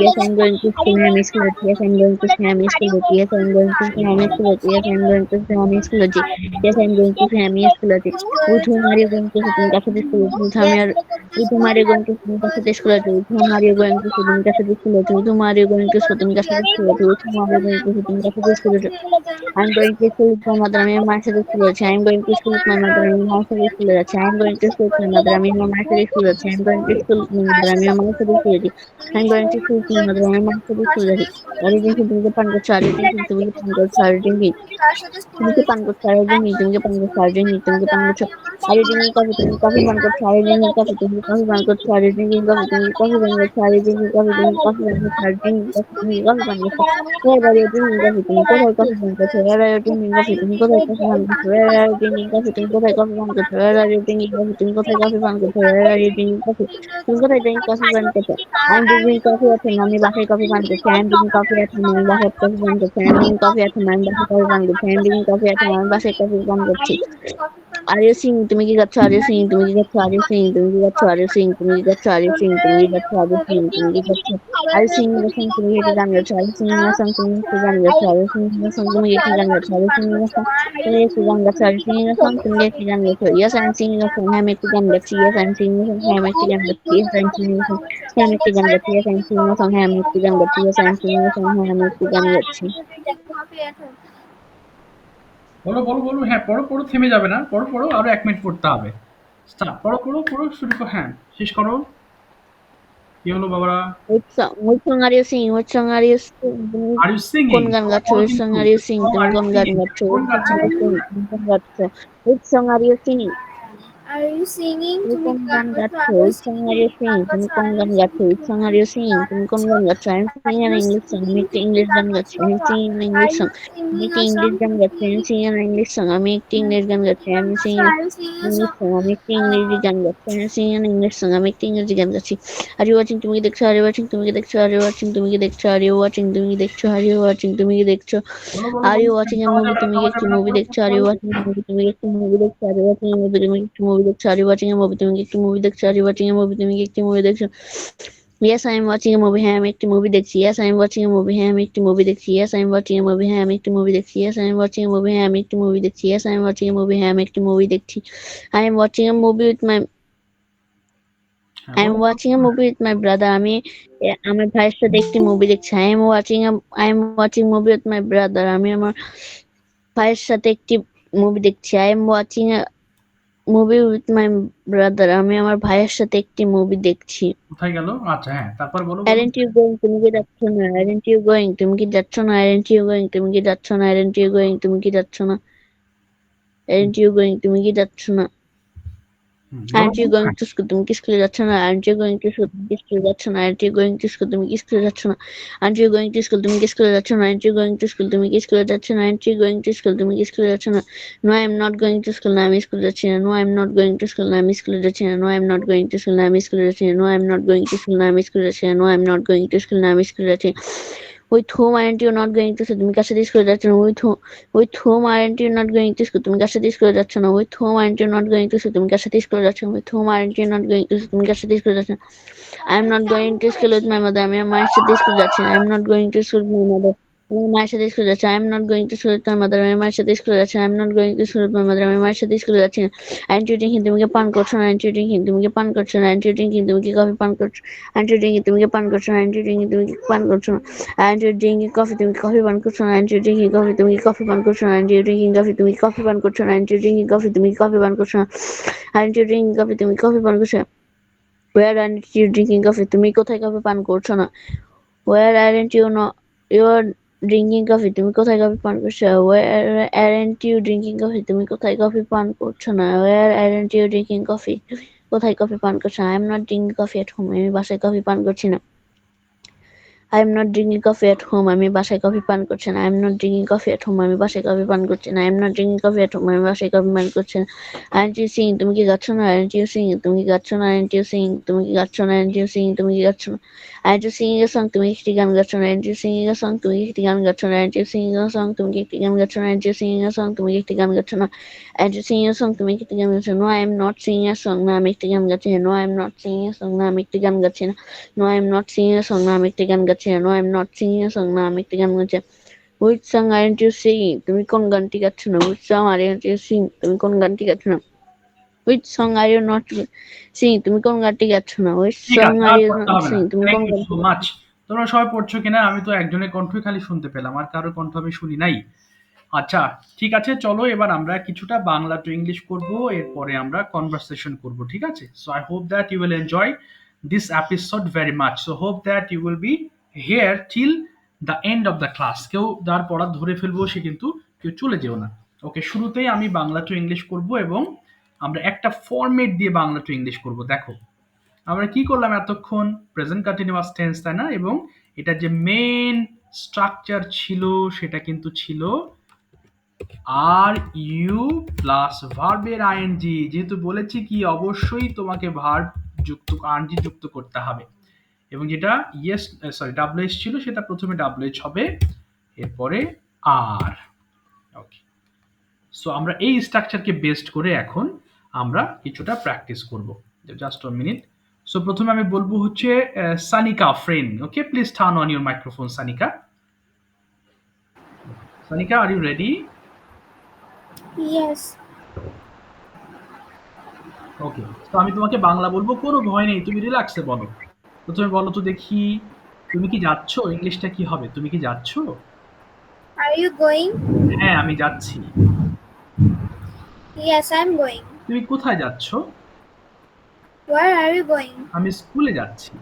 Yes, I'm going to school. I'm in school. Yes, I'm going to school. I'm in school. Yes, I'm going to school. I'm in school. Yes, I'm going to school. I'm in school. Yes, I'm going to school. I'm in school. With whom are you going to school? With whom are you going to school? With whom are you going to school? With whom are you going to school? With whom are you going to school? I'm going to school with my mother. I'm in my school. I'm going to school with my mother. I'm in my school. I'm going to school with my mother. I'm in my school. I'm going to school with my mother. I'm in my school. I'm going to school with my mother. I'm in my school. Are you going to the Pango Charity? To the Pango Charity? তুমি কি পান করছো? আর একজন তুমি কি পান করছো? আর একজন তুমি কি পান করছো? Are you drinking coffee? তুমি কফি পান করছো? Are you drinking coffee? তুমি কফি পান করছো? Are you drinking coffee? তুমি কফি পান করছো? Are you drinking coffee? তুমি কফি পান করছো? Are you drinking coffee? তুমি কফি পান করছো? Where are you drinking coffee? তুমি কোথায় কফি পান করছো? Where are you drinking coffee? তুমি কোথায় কফি পান করছো? Where are you drinking coffee? তুমি কোথায় কফি পান করছো? Where are you drinking coffee? তুমি কোথায় কফি পান করছো? Where are you drinking coffee? তুমি কোথায় ড্রিঙ্ক কফি পান করছো? I am drinking coffee at home. আমি বাসায় কফি পান করছি। I am drinking coffee at home. আমি বাসায় কফি পান করছি। I am drinking coffee at home. আমি বাসায় কফি পান করছি। I am drinking coffee at home. আমি বাসায় কফি পান করছি। Are you singing? তুমি কি গাচ্ছ? Are you singing? তুমি কি গাচ্ছ? Are you singing? তুমি কি গাচ্ছ? Are you singing? তুমি কি গাচ্ছ? Are you singing? তুমি কি গাচ্ছ? Are you singing? তুমি কি গাচ্ছ? Are you singing a song? তুমি কি গান গাচ্ছ? Are you singing a song? তুমি কি গান গাচ্ছ? Are you singing a song? তুমি কি গান গাচ্ছ? Are you singing a song? তুমি কি গান গাচ্ছ? Are you singing a song? তুমি কি গান গাচ্ছ? Yes, I am singing a song. হ্যাঁ, আমি একটি গান গাচ্ছি। Yes, I am singing a song. হ্যাঁ, আমি একটি গান গাচ্ছি। Yes, I am singing a song. হ্যাঁ, আমি একটি গান গাচ্ছি। Yes, I am singing a song. হ্যাঁ, আমি একটি গান গাচ্ছি। Yes, I am singing a song. হ্যাঁ, আমি একটি গান গাচ্ছি। বলো বলো বলো, হ্যাঁ পড়ো পড়ো, থেমে যাবে না, পড়ো পড়ো, আরো 1 মিনিট পড়তে হবে। স্টার্ট, পড়ো পড়ো পড়ো, শুরু করো, হ্যাঁ শেষ করো। কি হলো বাবারা? Which song are you singing? Which song are you singing? তুমি আর ইউ কোন সিঙ্গিং? গান পড়ো গাচ্ছ? পড়ো Which song কিন্তু। are you singing? সং তুমি আর ইউ কোন গান সিঙ্গিং? গাচ্ছ? কোন Which গান song are you singing? singing? তুমি কোন গাচ্ছ? Which song are you singing? Are you singing? তুমি তুমি কোন গান গান গাচ্ছ? গাচ্ছ? Are you Which song are singing? you গান singing? তুমি গাচ্ছ? কোন Are you গান গাচ্ছ? singing? Which song are you singing? তুমি কোন গান গাচ্ছ? I am Are singing an you English song. আমি singing? একটি তুমি ইংলিশ গান গান গাচ্ছ? গাচ্ছি। I am singing an Are English you song. আমি singing একটি a ইংলিশ song? গান গাচ্ছি। I am singing an English song. আমি একটি ইংলিশ গান গাচ্ছি। I গান am গাচ্ছ? singing Are you singing a English song? song. আমি একটি ইংরেজি গান গাচ্ছি। I am singing an English song. আমি একটি ইংরেজি গান গাচ্ছি। Are you watching? তুমি কি দেখছো? Are you watching? তুমি কি দেখছো? Are you watching? তুমি কি দেখছো? Are you watching? তুমি কি দেখছো? Are you watching? তুমি কি দেখছো? বলো বলো Are বলো, you watching a থামা movie? যাবে না, তুমি কি থামা একটি যাবে না, মুভি পড়ো দেখছো? পড়ো Are you পড়ো। watching a movie? তুমি কি একটি মুভি দেখছো? Are you watching a movie? তুমি কি একটি মুভি দেখছো? Are you watching a movie? তুমি কি একটি মুভি দেখছো? Are you watching a movie? তুমি কি একটি মুভি দেখছো? Yes, I am watching a movie. হ্যাঁ, আমি একটি মুভি দেখছি। Yes, I am watching a movie. হ্যাঁ, আমি একটি মুভি দেখছি। Yes, I am watching a movie. হ্যাঁ, আমি একটি মুভি দেখছি। Yes, I am watching a movie. হ্যাঁ, আমি একটি মুভি দেখছি। Yes, I am watching a movie. হ্যাঁ, আমি একটি মুভি দেখছি। I am watching a movie with my হ্যাঁ I am বলো বলো watching a বলো। movie with my brother. আমি আমার ভাইয়ের সাথে একটি মুভি দেখছি। I am watching movie with my brother. আমি আমার ভাইয়ের সাথে একটি মুভি দেখছি। I am watching a movie with my brother. আমি আমার ভাইয়ের সাথে একটি মুভি দেখছি। কোথায় গেল? আচ্ছা হ্যাঁ, তারপর বলো বলো। Aren't you going? তুমি কি যাচ্ছ না? Aren't you going? তুমি কি যাচ্ছ না? Aren't you going? তুমি কি যাচ্ছ না? Aren't you going? তুমি কি যাচ্ছ না? Aren't you going? তুমি কি যাচ্ছ না? বলো Aren't you বলো, going হ্যাঁ। to school? তুমি কি স্কুলে যাচ্ছ না? Aren't you going to school? তুমি কি স্কুলে যাচ্ছ না? Aren't you going to school? তুমি কি স্কুলে যাচ্ছ না? Aren't you going to school? তুমি কি স্কুলে যাচ্ছ না? Aren't you going to school? তুমি কি স্কুলে যাচ্ছ না? Aren't you going to school? তুমি কি স্কুলে যাচ্ছ না? No, I am not going to school. না, আমি স্কুলে যাচ্ছি না। No, I am not going to school. না, আমি স্কুলে যাচ্ছি না। No, I am not going to school. না, আমি স্কুলে যাচ্ছি না। No, I am not going to school. না, আমি স্কুলে যাচ্ছি না। No, I am not going to school. না, আমি স্কুলে যাচ্ছি না। With whom aren't you not going to school? তুমি কার সাথে স্কুলে যাচ্ছ না? With whom aren't you not going to school? তুমি কার সাথে স্কুলে যাচ্ছ না? With whom aren't you not going to school? তুমি কার সাথে স্কুলে যাচ্ছ না? With whom aren't you not going to school? তুমি কার সাথে স্কুলে যাচ্ছ না? I am not going to school with my mother. আমি আমার মায়ের সাথে স্কুলে যাচ্ছি না। I am not going to school with my mother. আমি মায়ের সাথে স্কুলে যাচ্ছি। I am not going to school with my mother. আমি মায়ের সাথে স্কুলে যাচ্ছি না। I am not going to school with my mother. আমি মায়ের সাথে স্কুলে যাচ্ছি না। Aren't you drinking? তুমি কি পান করছো না? Aren't you drinking? তুমি কি পান করছো না? Aren't you drinking? তুমি কি কফি পান করছো? Aren't you drinking? তুমি কি পান করছো না? Aren't you drinking? তুমি কি পান করছো না? Aren't you drinking coffee? তুমি কি কফি পান করছো না? Aren't you drinking coffee? তুমি কি কফি পান করছো না? Aren't you drinking coffee? তুমি কি কফি পান করছো না? Aren't you drinking coffee? তুমি কি কফি পান করছো না? Aren't you drinking coffee? তুমি কফি পান করছো না? Where aren't you drinking coffee? তুমি কোথায় কফি পান করছো না? Where aren't you not? You are drinking coffee. তুমি কোথায় কফি পান করছো? Where aren't you drinking coffee? তুমি কোথায় কফি পান করছো না? Where aren't you drinking coffee? কোথায় কফি পান করছো? I am not drinking coffee at home. আমি বাসায় কফি পান করছি না। I am not drinking coffee at home. আমি বাসায় কফি পান করছি না। I am not drinking coffee at home. আমি বাসায় কফি পান করছি না। I am not drinking coffee at home. আমি বাসায় কফি পান করছি না। Aren't you singing? তুমি কি গাচ্ছ না? Aren't you singing? তুমি কি গাচ্ছ না? Aren't you singing? তুমি কি গাচ্ছ না? Aren't you singing? তুমি কি গাচ্ছ না? Aren't you singing a song? তুমি একটি গান গাচ্ছ না? Aren't you singing a song? তুমি একটি গান গাচ্ছ না? Aren't you singing a song? তুমি একটি গান গাচ্ছ না? Aren't you singing a song? তুমি একটি গান গাচ্ছ না? Aren't you singing a song? তুমি একটি গান গাচ্ছ না? No, I am not singing a song. না, আমি একটি গান গাচ্ছি না। No, I am not singing a song. না, আমি একটি গান গাচ্ছি না। No, I am not singing a song. না, আমি একটি গান গাচ্ছি না। No, I am not singing a song. না, আমি একটি গান গাচ্ছি না। Which song aren't you singing? তুমি কোন গানটি গাচ্ছ না? Which song aren't you singing? তুমি কোন গানটি গাচ্ছ না? Which song are you not singing? তুমি কোন গানটি গাচ্ছ না? Which ঠিক song আছে, are আর you পড়তে not হবে না। singing? তুমি থ্যাংক কোন ইউ গানটি সো মাচ। তোমরা সবাই পড়ছো কিনা? আমি তো একজনের কণ্ঠই খালি শুনতে পেলাম, আর কারোর কণ্ঠ আমি শুনি নাই। আচ্ছা, ঠিক আছে, চলো এবার আমরা কিছুটা বাংলা টু ইংলিশ করব, এরপরে আমরা কনভারসেশন করব, ঠিক আছে? So I hope that you will enjoy this episode very much. So hope that you will be here till the end of the class. কেউ যার পড়া ধরে ফেলবো সে কিন্তু কেউ চলে যেও না। ওকে, শুরুতেই আমি বাংলা টু ইংলিশ করব এবং আমরা একটা ফরম্যাট দিয়ে বাংলা টু ইংলিশ করব। দেখো আমরা কি করলাম এতক্ষণ, প্রেজেন্ট কন্টিনিউয়াস টেন্স, তাই না? এবং এটা যে মেইন স্ট্রাকচার ছিল সেটা কিন্তু ছিল আর ইউ প্লাস ভার্বের আইএনজি। যেহেতু বলেছি কি অবশ্যই তোমাকে ভার্ব যুক্ত আইএনজি যুক্ত করতে হবে, এবং যেটা ইয়েস সরি ডাব্লিউএইচ ছিল সেটা প্রথমে ডাব্লিউএইচ হবে, এরপরে আর। ওকে, সো আমরা এই স্ট্রাকচারকে বেস্ট করে এখন আমরা কিছুটা প্র্যাকটিস করব। Just a minute. সো প্রথমে আমি বলবো হচ্ছে Sanika friend. Okay, please turn on your microphone Sanika. Sanika, are you ready? Yes. Okay, তো আমি তোমাকে বাংলা বলবো, কোনো ভয় নেই, তুমি রিল্যাক্সে বলো। প্রথমে বলো তো দেখি, তুমি কি যাচ্ছ? ইংলিশটা কি হবে? তুমি কি যাচ্ছ? Are you going? হ্যাঁ, আমি যাচ্ছি। Yes, I'm going. তুমি কোথায় যাচ্ছ? Where are you going? আমি স্কুলে যাচ্ছি।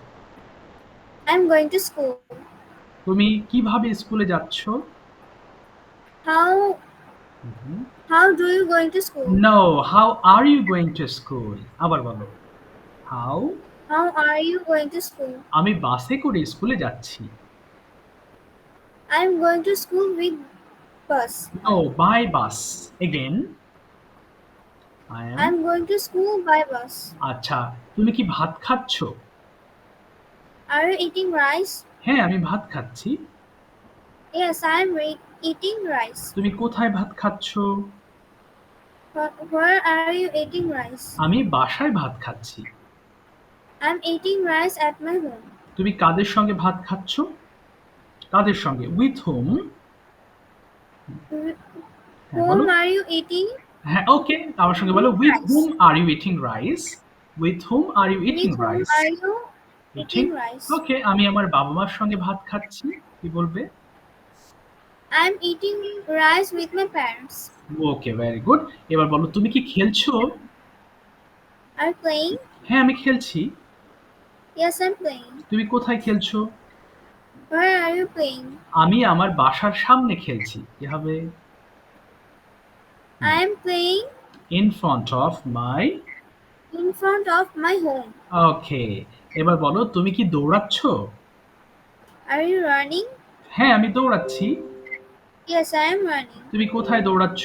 I'm going to school. তুমি কিভাবে স্কুলে যাচ্ছ? How how do you going to school? No, how are you going to school? আবার বলো, how. How are you going to school? আমি বাসে করে স্কুলে যাচ্ছি। I'm going to school with bus. No, by bus. Again, I am. I'm going to school by bus. আচ্ছা, তুমি কি ভাত খাচ্ছ? Are you eating rice? হ্যাঁ, আমি ভাত খাচ্ছি। Yes, I'm eating rice. তুমি কোথায় ভাত খাচ্ছ? Where are you eating rice? আমি বাসায় ভাত খাচ্ছি। I'm eating rice at my home. তুমি কাদের সঙ্গে ভাত খাচ্ছ? কাদের সঙ্গে? With home. হ্যাঁ বলো। Whom are you eating? হ্যাঁ, ওকে, আমার সঙ্গে বলো, with Rice. Hmm are you eating rice? With hmm are you eating With whom rice? are you eating. eating rice? ওকে, আমি আমার বাবা মার সঙ্গে ভাত খাচ্ছি। কি বলবে? I'm eating rice with my parents. Okay, very good. এবার বলো, তুমি কি খেলছো? Are you playing? হ্যাঁ, আমি খেলছি। Yes, I'm playing. তুমি কোথায় খেলছো? Where are you playing? আমি আমার বাসার সামনে খেলছি। কি হবে? I'm playing in front of my. in front of my home. ওকে, এবার বলো, তুমি কি দৌড়াচ্ছ? Are you running? হ্যাঁ, আমি দৌড়াচ্ছি। Yes, I am running. তুমি কোথায় দৌড়াচ্ছ?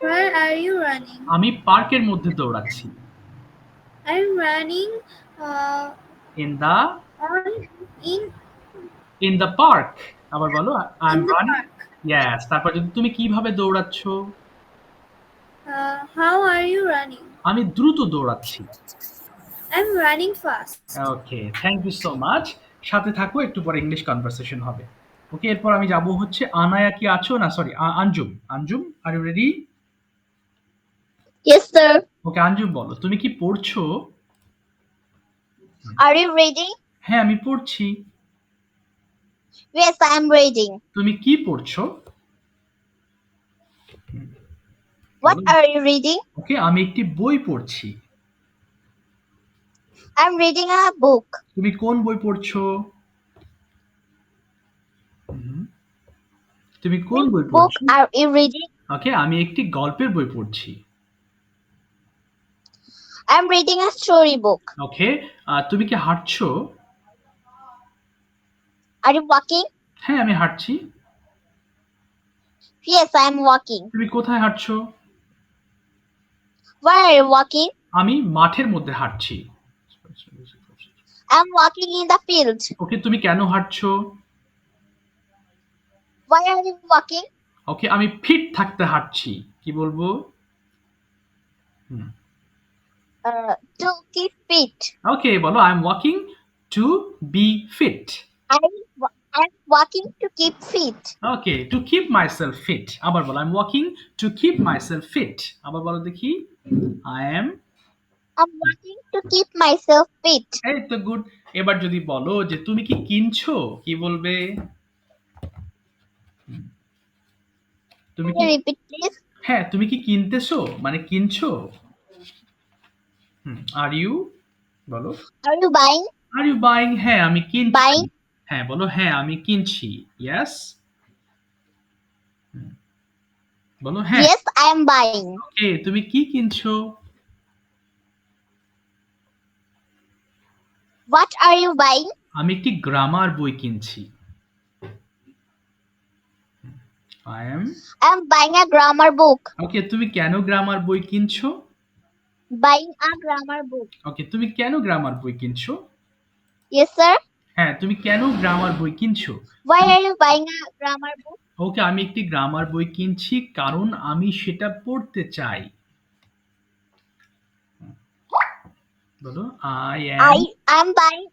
Where are you running? আমি পার্কের মধ্যে দৌড়াচ্ছি। I'm running in the on in in the park. আবার বলো, I am in the running. park. Yes, তারপর যদি তুমি কিভাবে দৌড়াচ্ছ? How are you running? আমি দ্রুত দৌড়াচ্ছি। I'm running fast. Okay, thank you so much. সাথে থাকো, একটু পরে ইংলিশ কনভারসেশন হবে। ওকে, এরপর আমি যাব হচ্ছে আনায়া। কি আছো? না sorry, Anjum. Anjum, are you ready? Yes, sir. Okay, Anjum বলো, তুমি কি পড়ছো? Are you reading? হ্যাঁ, আমি পড়ছি। Yes, I am reading. তুমি কি পড়ছো? What বলো। are you reading? ওকে, আমি একটি বই পড়ছি। I'm reading a book. তুমি কোন বই পড়ছো? তুমি কোন Which বই book পড়ছো? are you reading? ওকে, আমি একটি গল্পের বই পড়ছি। I'm reading a story book. ওকে, তুমি কি হাঁটছো? Are you walking? হ্যাঁ, আমি হাঁটছি। Yes, I am walking. তুমি কোথায় হাঁটছো? Where are you walking? আমি মাঠের মধ্যে হাঁটছি। I'm walking in the field. ওকে, তুমি কেন হাঁটছো? Why are you walking? ওকে, আমি ফিট থাকতে হাঁটছি। কি বলবো? To keep fit. ওকে, বলো, I am walking to be fit. I'm walking to keep fit. Okay, to keep myself fit. আবার বলো, I am walking to keep myself fit. আবার বলো দেখি, I am. I'm walking to keep myself fit. এই তো good. এবার যদি বলো যে তুমি কি কিনছো, কি বলবে? তুমি Can কি, you repeat, please? হ্যাঁ, তুমি কি কিনতেছো মানে কিনছো? আর ইউ, বলো, Are you buying? Are you buying? হ্যাঁ, আমি কিনছি। Buying? হ্যাঁ বলো, হ্যাঁ আমি কিনছি। ইয়েস। বলো হ্যাঁ। Yes, I am buying. ওকে, তুমি কি কিনছো? What are you buying? আমি একটি গ্রামার বই কিনছি। I am I am buying a grammar book. ওকে, তুমি কেন গ্রামার বই কিনছো? Buying a grammar book. ওকে, তুমি কেন গ্রামার বই কিনছো? Yes, sir. হ্যাঁ, তুমি কেন গ্রামার বই কিনছো? Why are you buying a grammar book? ওকে, আমি একটি গ্রামার বই কিনছি কারণ আমি সেটা পড়তে চাই। বলো I I am am buying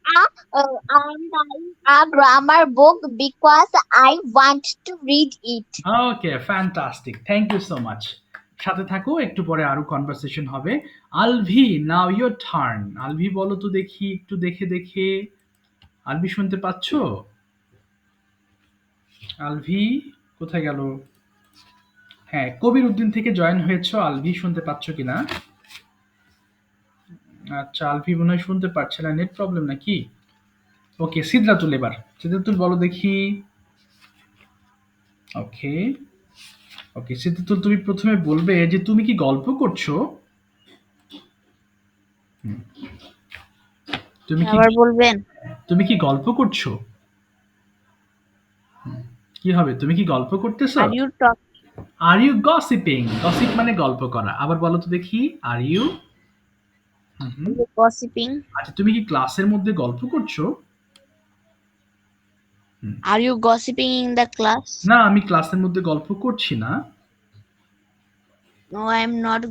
a grammar book because I want to read it. Okay, fantastic, thank you so much. সাথে থাকো, একটু পরে আরো কনভারসেশন হবে। Alvi, now your turn. Alvi বলো তো দেখি, একটু দেখে দেখে। আলভি শুনতে পাচ্ছো? আলভি কোথায় গেল? হ্যাঁ, কবির উদ্দিন থেকে জয়েন হয়েছো। আলভি শুনতে পাচ্ছ কিনা? আচ্ছা, আলভি মনে হয় শুনতে পারছে না, নেট প্রবলেম নাকি? ওকে, সিদ্ধাতুল এবার। সিদ্ধাতুল বলো দেখি। ওকে, ওকে সিদ্ধাতুল, তুমি প্রথমে বলবে যে তুমি কি গল্প করছো? হুম, তুমি কি আবার বলবেন? তুমি কি গল্প করছো? কি হবে, তুমি কি গল্প করতেছো? Are you talk are you gossiping? Gossip মানে গল্প করা। আবার বলো তো দেখি, আর ইউ হুম। গসিপিং? আচ্ছা, তুমি কি ক্লাসের মধ্যে গল্প করছো? Are you gossiping in the class? না, আমি ক্লাসের মধ্যে গল্প করছি না। No, I am not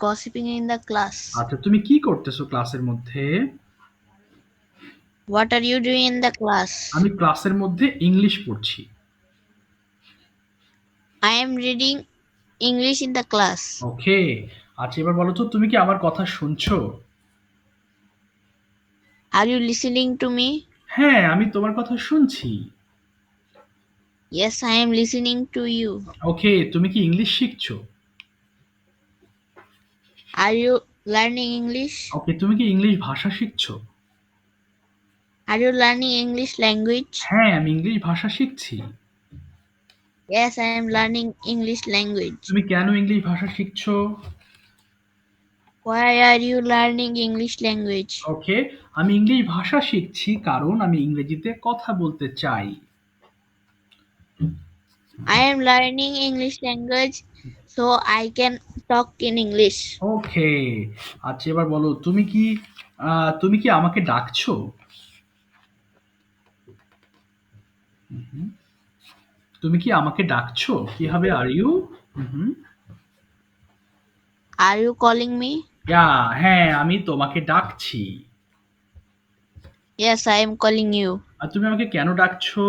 gossiping in the class. আচ্ছা, তুমি কি করতেছো ক্লাসের মধ্যে? What are you doing in the class? আমি ক্লাসের মধ্যে ইংলিশ পড়ছি। I am reading English in the class. Okay, আচ্ছা এবার বলো তো তুমি কি আমার কথা শুনছো? Are you listening to me? হ্যাঁ, আমি তোমার কথা শুনছি। Yes, I am listening to you. Okay, তুমি কি ইংলিশ শিখছো? Are you learning English? Okay, তুমি কি ইংলিশ ভাষা শিখছো? Are you learning English language? হ্যাঁ, আমি ইংলিশ ভাষা শিখছি। Yes, I am learning English language. তুমি কেন ইংলিশ ভাষা শিখছো? Why are you learning English language? ওকে, আমি ইংলিশ ভাষা শিখছি কারণ আমি ইংরেজিতে কথা বলতে চাই। I am learning English language so I can talk in English. ওকে, আচ্ছা এবার বলো তুমি কি আমাকে ডাকছো? হুম, তুমি কি আমাকে ডাকছো? কি হবে, are you hmm. Are you calling me? Yeah, হ্যাঁ আমি তোমাকে ডাকছি। Yes, I am calling you. আর তুমি আমাকে কেন ডাকছো?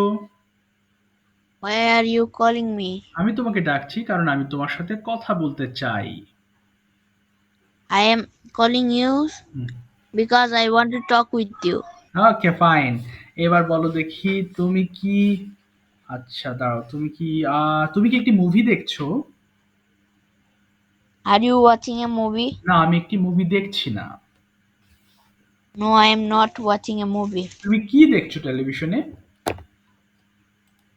Why are you calling me? আমি তোমাকে ডাকছি কারণ আমি তোমার সাথে কথা বলতে চাই। I am calling you because I want to talk with you. Okay, fine. এবার বলো দেখি তুমি কি আচ্ছা দাঁড়াও, তুমি কি একটি মুভি দেখছো? Are you watching a movie? না, আমি একটি মুভি দেখছি না। No, I am not watching a movie. তুমি কি দেখছো টেলিভিশনে?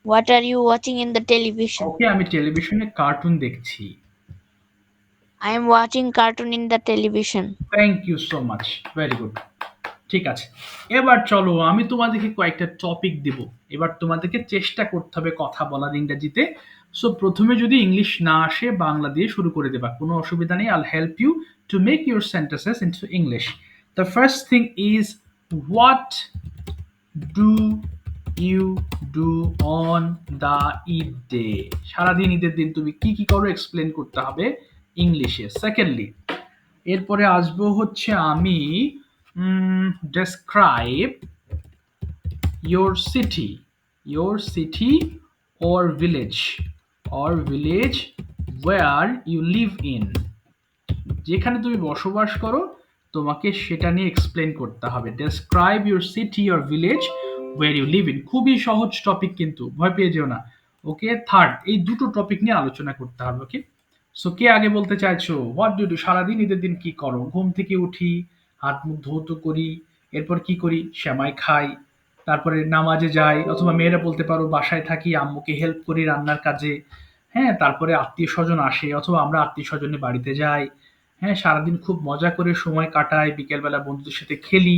What are you watching in the television? ওকে, আমি টেলিভিশনে কার্টুন দেখছি। I am watching cartoon in the television. Thank you so much, very good. ঠিক আছে, এবার চলো আমি তোমাদেরকে কয়েকটা টপিক দেব। এবার তোমাদেরকে চেষ্টা করতে হবে কথা বলার ইংরেজিতে। সো প্রথমে যদি ইংলিশ না আসে, বাংলা দিয়ে শুরু করে দেবা, কোনো অসুবিধা নেই। I'll help you to make your sentences into English. The first thing is what do you do on the Eid day? সারাদিন ঈদের দিন তুমি কি কি করো এক্সপ্লেন করতে হবে ইংলিশে। সেকেন্ডলি, এরপরে আসবো হচ্ছে আমি describe your city or village where you live in। যেখানে তুমি বসবাস করো তোমাকে সেটা নিয়ে এক্সপ্লেন করতে হবে। Describe your city or village where you live in. খুবই সহজ টপিক, কিন্তু ভয় পেয়ে যেও না। ওকে, থার্ড, এই দুটো টপিক নিয়ে আলোচনা করতে হবে। ওকে, সো কে আগে বলতে চাইছো? হোয়াট ডু ডু, সারাদিন ঈদের দিন কি করো? ঘুম থেকে উঠি, হাত মুখ ধৌত করি, এরপর কি করি? সেমাই খাই, তারপরে নামাজে যাই, অথবা মেয়েরা বলতে পারো বাসায় থাকি, আম্মুকে হেল্প করি রান্নার কাজে, হ্যাঁ, তারপরে আত্মীয়স্বজন আসে অথবা আমরা আত্মীয়স্বজনের বাড়িতে যাই। হ্যাঁ, সারাদিন খুব মজা করে সময় কাটাই, বিকেলবেলা বন্ধুদের সাথে খেলি,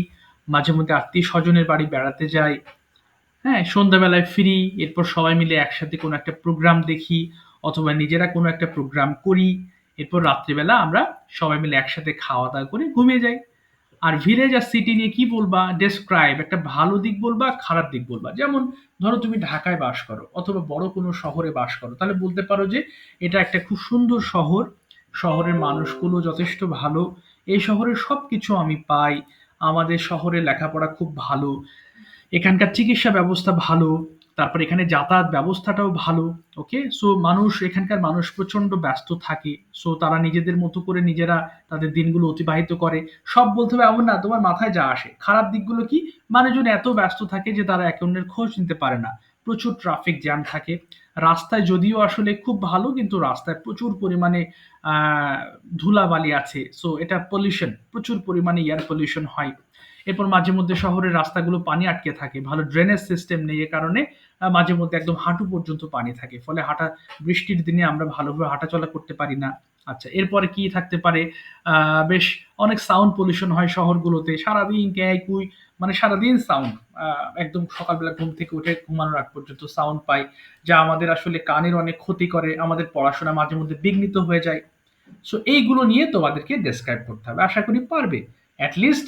মাঝে মধ্যে আত্মীয়স্বজনের বাড়ি বেড়াতে যাই। হ্যাঁ, সন্ধ্যাবেলায় ফিরি, এরপর সবাই মিলে একসাথে কোনো একটা প্রোগ্রাম দেখি অথবা নিজেরা কোনো একটা প্রোগ্রাম করি। এরপর রাত্রিবেলা আমরা সবাই মিলে একসাথে খাওয়া-দাওয়া করে ঘুমিয়ে যাই। আর ভিলেজ আর সিটি নিয়ে কি বলবা? ডেসক্রাইব, একটা ভালো দিক বলবা, খারাপ দিক বলবা। যেমন ধরো তুমি ঢাকায় বাস করো অথবা বড় কোনো শহরে বাস করো। তাহলে বলতে পারো যে এটা একটা খুব সুন্দর শহর। শহরের মানুষগুলো যথেষ্ট ভালো। এই শহরের সবকিছু আমি পাই। আমাদের শহরে লেখাপড়া খুব ভালো। এখানকার চিকিৎসা ব্যবস্থা ভালো। তারপর এখানে যাতায়াত ব্যবস্থাটাও ভালো। ওকে? সো এখানকার মানুষ প্রচন্ড ব্যস্ত থাকে। সো তারা নিজেদের মতো করে নিজেরা তাদের দিনগুলো অতিবাহিত করে। সব বলতে হবে এমন না, তোমার মাথায় যা আসে। খারাপ দিকগুলো কি? মানুষজন এত ব্যস্ত থাকে যে তারা একে অন্যের খোঁজ নিতে পারে না। প্রচুর ট্রাফিক জ্যাম থাকে। রাস্তায় যদিও আসলে খুব ভালো, কিন্তু রাস্তায় প্রচুর পরিমাণে আ ধুলাবালি আছে। সো এটা পলিউশন, প্রচুর পরিমাণে এয়ার পলিউশন হয়। এরপর মাঝে মধ্যে শহরের রাস্তাগুলো পানি আটকে থাকে, ভালো ড্রেনেজ সিস্টেম নেই, এ কারণে মাঝে মধ্যে একদম হাঁটু পর্যন্ত পানি থাকে, ফলে বৃষ্টির দিনে আমরা ভালোভাবে হাঁটাচলা করতে পারি না। আচ্ছা, এরপরে কি থাকতে পারে? বেশ অনেক সাউন্ড পলিউশন হয় শহরগুলোতে, সারাদিন ক্যাঁই কুই, মানে সারাদিন সাউন্ড। একদম সকালবেলা ঘুম থেকে উঠে ঘুমানোর আগ পর্যন্ত সাউন্ড পাই, যা আমাদের আসলে কানের অনেক ক্ষতি করে, আমাদের পড়াশোনা মাঝে মধ্যে বিঘ্নিত হয়ে যায়। সো এইগুলো নিয়ে তোমাদেরকে ডেসক্রাইব করতে হবে, আশা করি পারবে। অ্যাটলিস্ট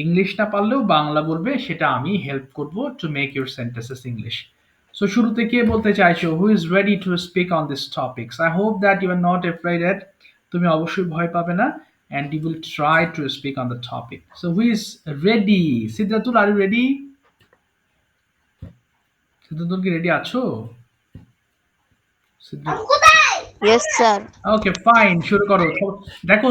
ইংলিশ না পারলেও বাংলা বলবে, সেটা আমি হেল্প করব to make your sentences English. So শুরুতে কে বলতে চাইছো? Who is ready to speak on this topics? I hope that you are not afraided. তুমি অবশ্যই ভয় পাবে না, and you will try to speak on the topic. So who is ready? সিদ্ধাতুল, আর ইউ রেডি? সিদ্ধাতুল কি রেডি আছো? সিদ্ধাতুল, ইয়েস স্যার। ওকে ফাইন, শুরু করো। দেখো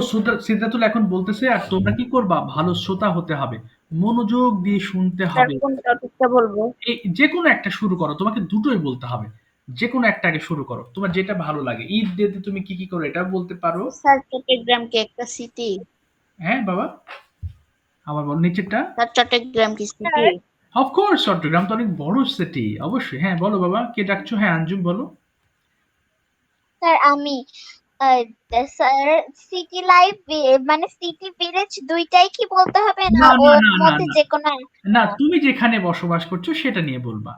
সিদ্ধাতুল এখন বলতেছে, আর তোমরা কি করবা? ভালো শ্রোতা হতে হবে, মনোযোগ দিয়ে শুনতে স্যার হবে। কোন টপিকটা বলবো? এই যে কোনো একটা শুরু করো, তোমাকে দুটোই বলতে হবে। যে কোনো একটা আগে শুরু করো, তোমার যেটা ভালো লাগে। ঈদ ডেতে তুমি কি কি করো এটা বলতে পারো। স্যার চট্টগ্রাম কি একটা সিটি? হ্যাঁ বাবা, আবার বল নিচেরটা। স্যার চট্টগ্রাম কি সিটি? অফকোর্স, চট্টগ্রাম তো অনেক বড় সিটি, অবশ্যই। হ্যাঁ বলো বাবা, কে ডাকছো? হ্যাঁ আঞ্জুম বলো। স্যার আমি স্যার সিটি লাইফ মানে সিটি ভিলেজ দুইটাই কি বলতে হবে না না না ওর না না মধ্যে না যে কোনো না, একটা? তুমি যেখানে বসবাস করছো সেটা নিয়ে বলবা।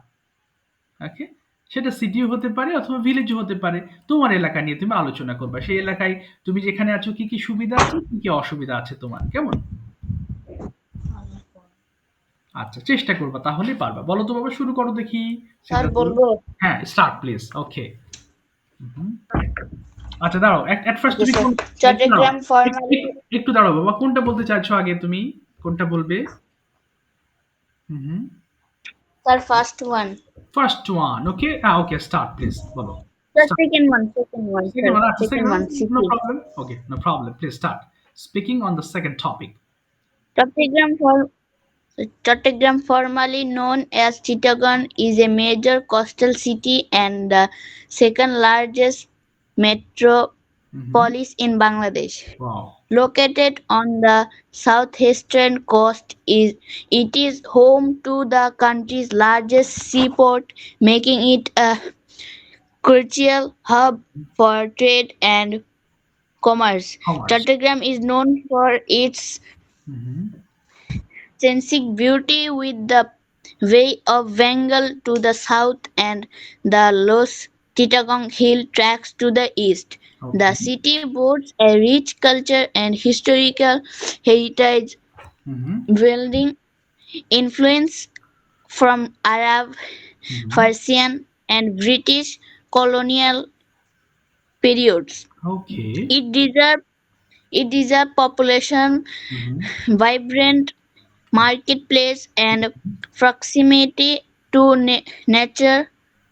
ওকে? সেটা সিটিও হতে পারে অথবা ভিলেজও হতে পারে। তোমার এলাকা নিয়ে তুমি আলোচনা করবা। সেই এলাকায় তুমি যেখানে আছো কি, কি সুবিধা আছে, কি, কি অসুবিধা আছে তোমার। কেমন? আচ্ছা, চেষ্টা করবা, তাহলেই পারবা। বলো তো বাবা, শুরু করো দেখি। স্যার সিদ্ধার্থ। বলবো? হ্যাঁ, স্টার্ট প্লিজ। ওকে। হুম। আচ্ছা দাঁড়াও, এট ফার্স্ট ওকে তুমি স্যার। কোন, একটু দাঁড়াও, চট্টগ্রাম ফর্মালি একটু দাঁড়াও বাবা, কোনটা বলতে চাইছো আগে তুমি? কোনটা বলবে? হুম। Sir first one. First one, okay. হ্যাঁ, ওকে, স্টার্ট প্লিজ, বলো। Sir start. Second one, second one Second sir, one, আচ্ছা, second second one one, no city. problem. Okay, no problem. Please start. Speaking on the second topic. Chattogram for Chattogram, formerly known as Chittagong, is a major coastal city and the second largest Mm-hmm. metropolis in Bangladesh. Wow. Located on the southeastern coast, it is home to the country's largest seaport, making it a crucial hub for trade and commerce. How much? Chattogram is known for its Mm-hmm. scenic beauty, with the Bay of Bengal to the south and the Los Chittagong Hill Tracts to the east. The Okay. city boasts a rich culture and historical heritage, Mm-hmm. building influence from Arab, Mm-hmm. Persian, and British colonial periods. Okay. It deserves it is a population, Mm-hmm. vibrant marketplace, and proximity to nature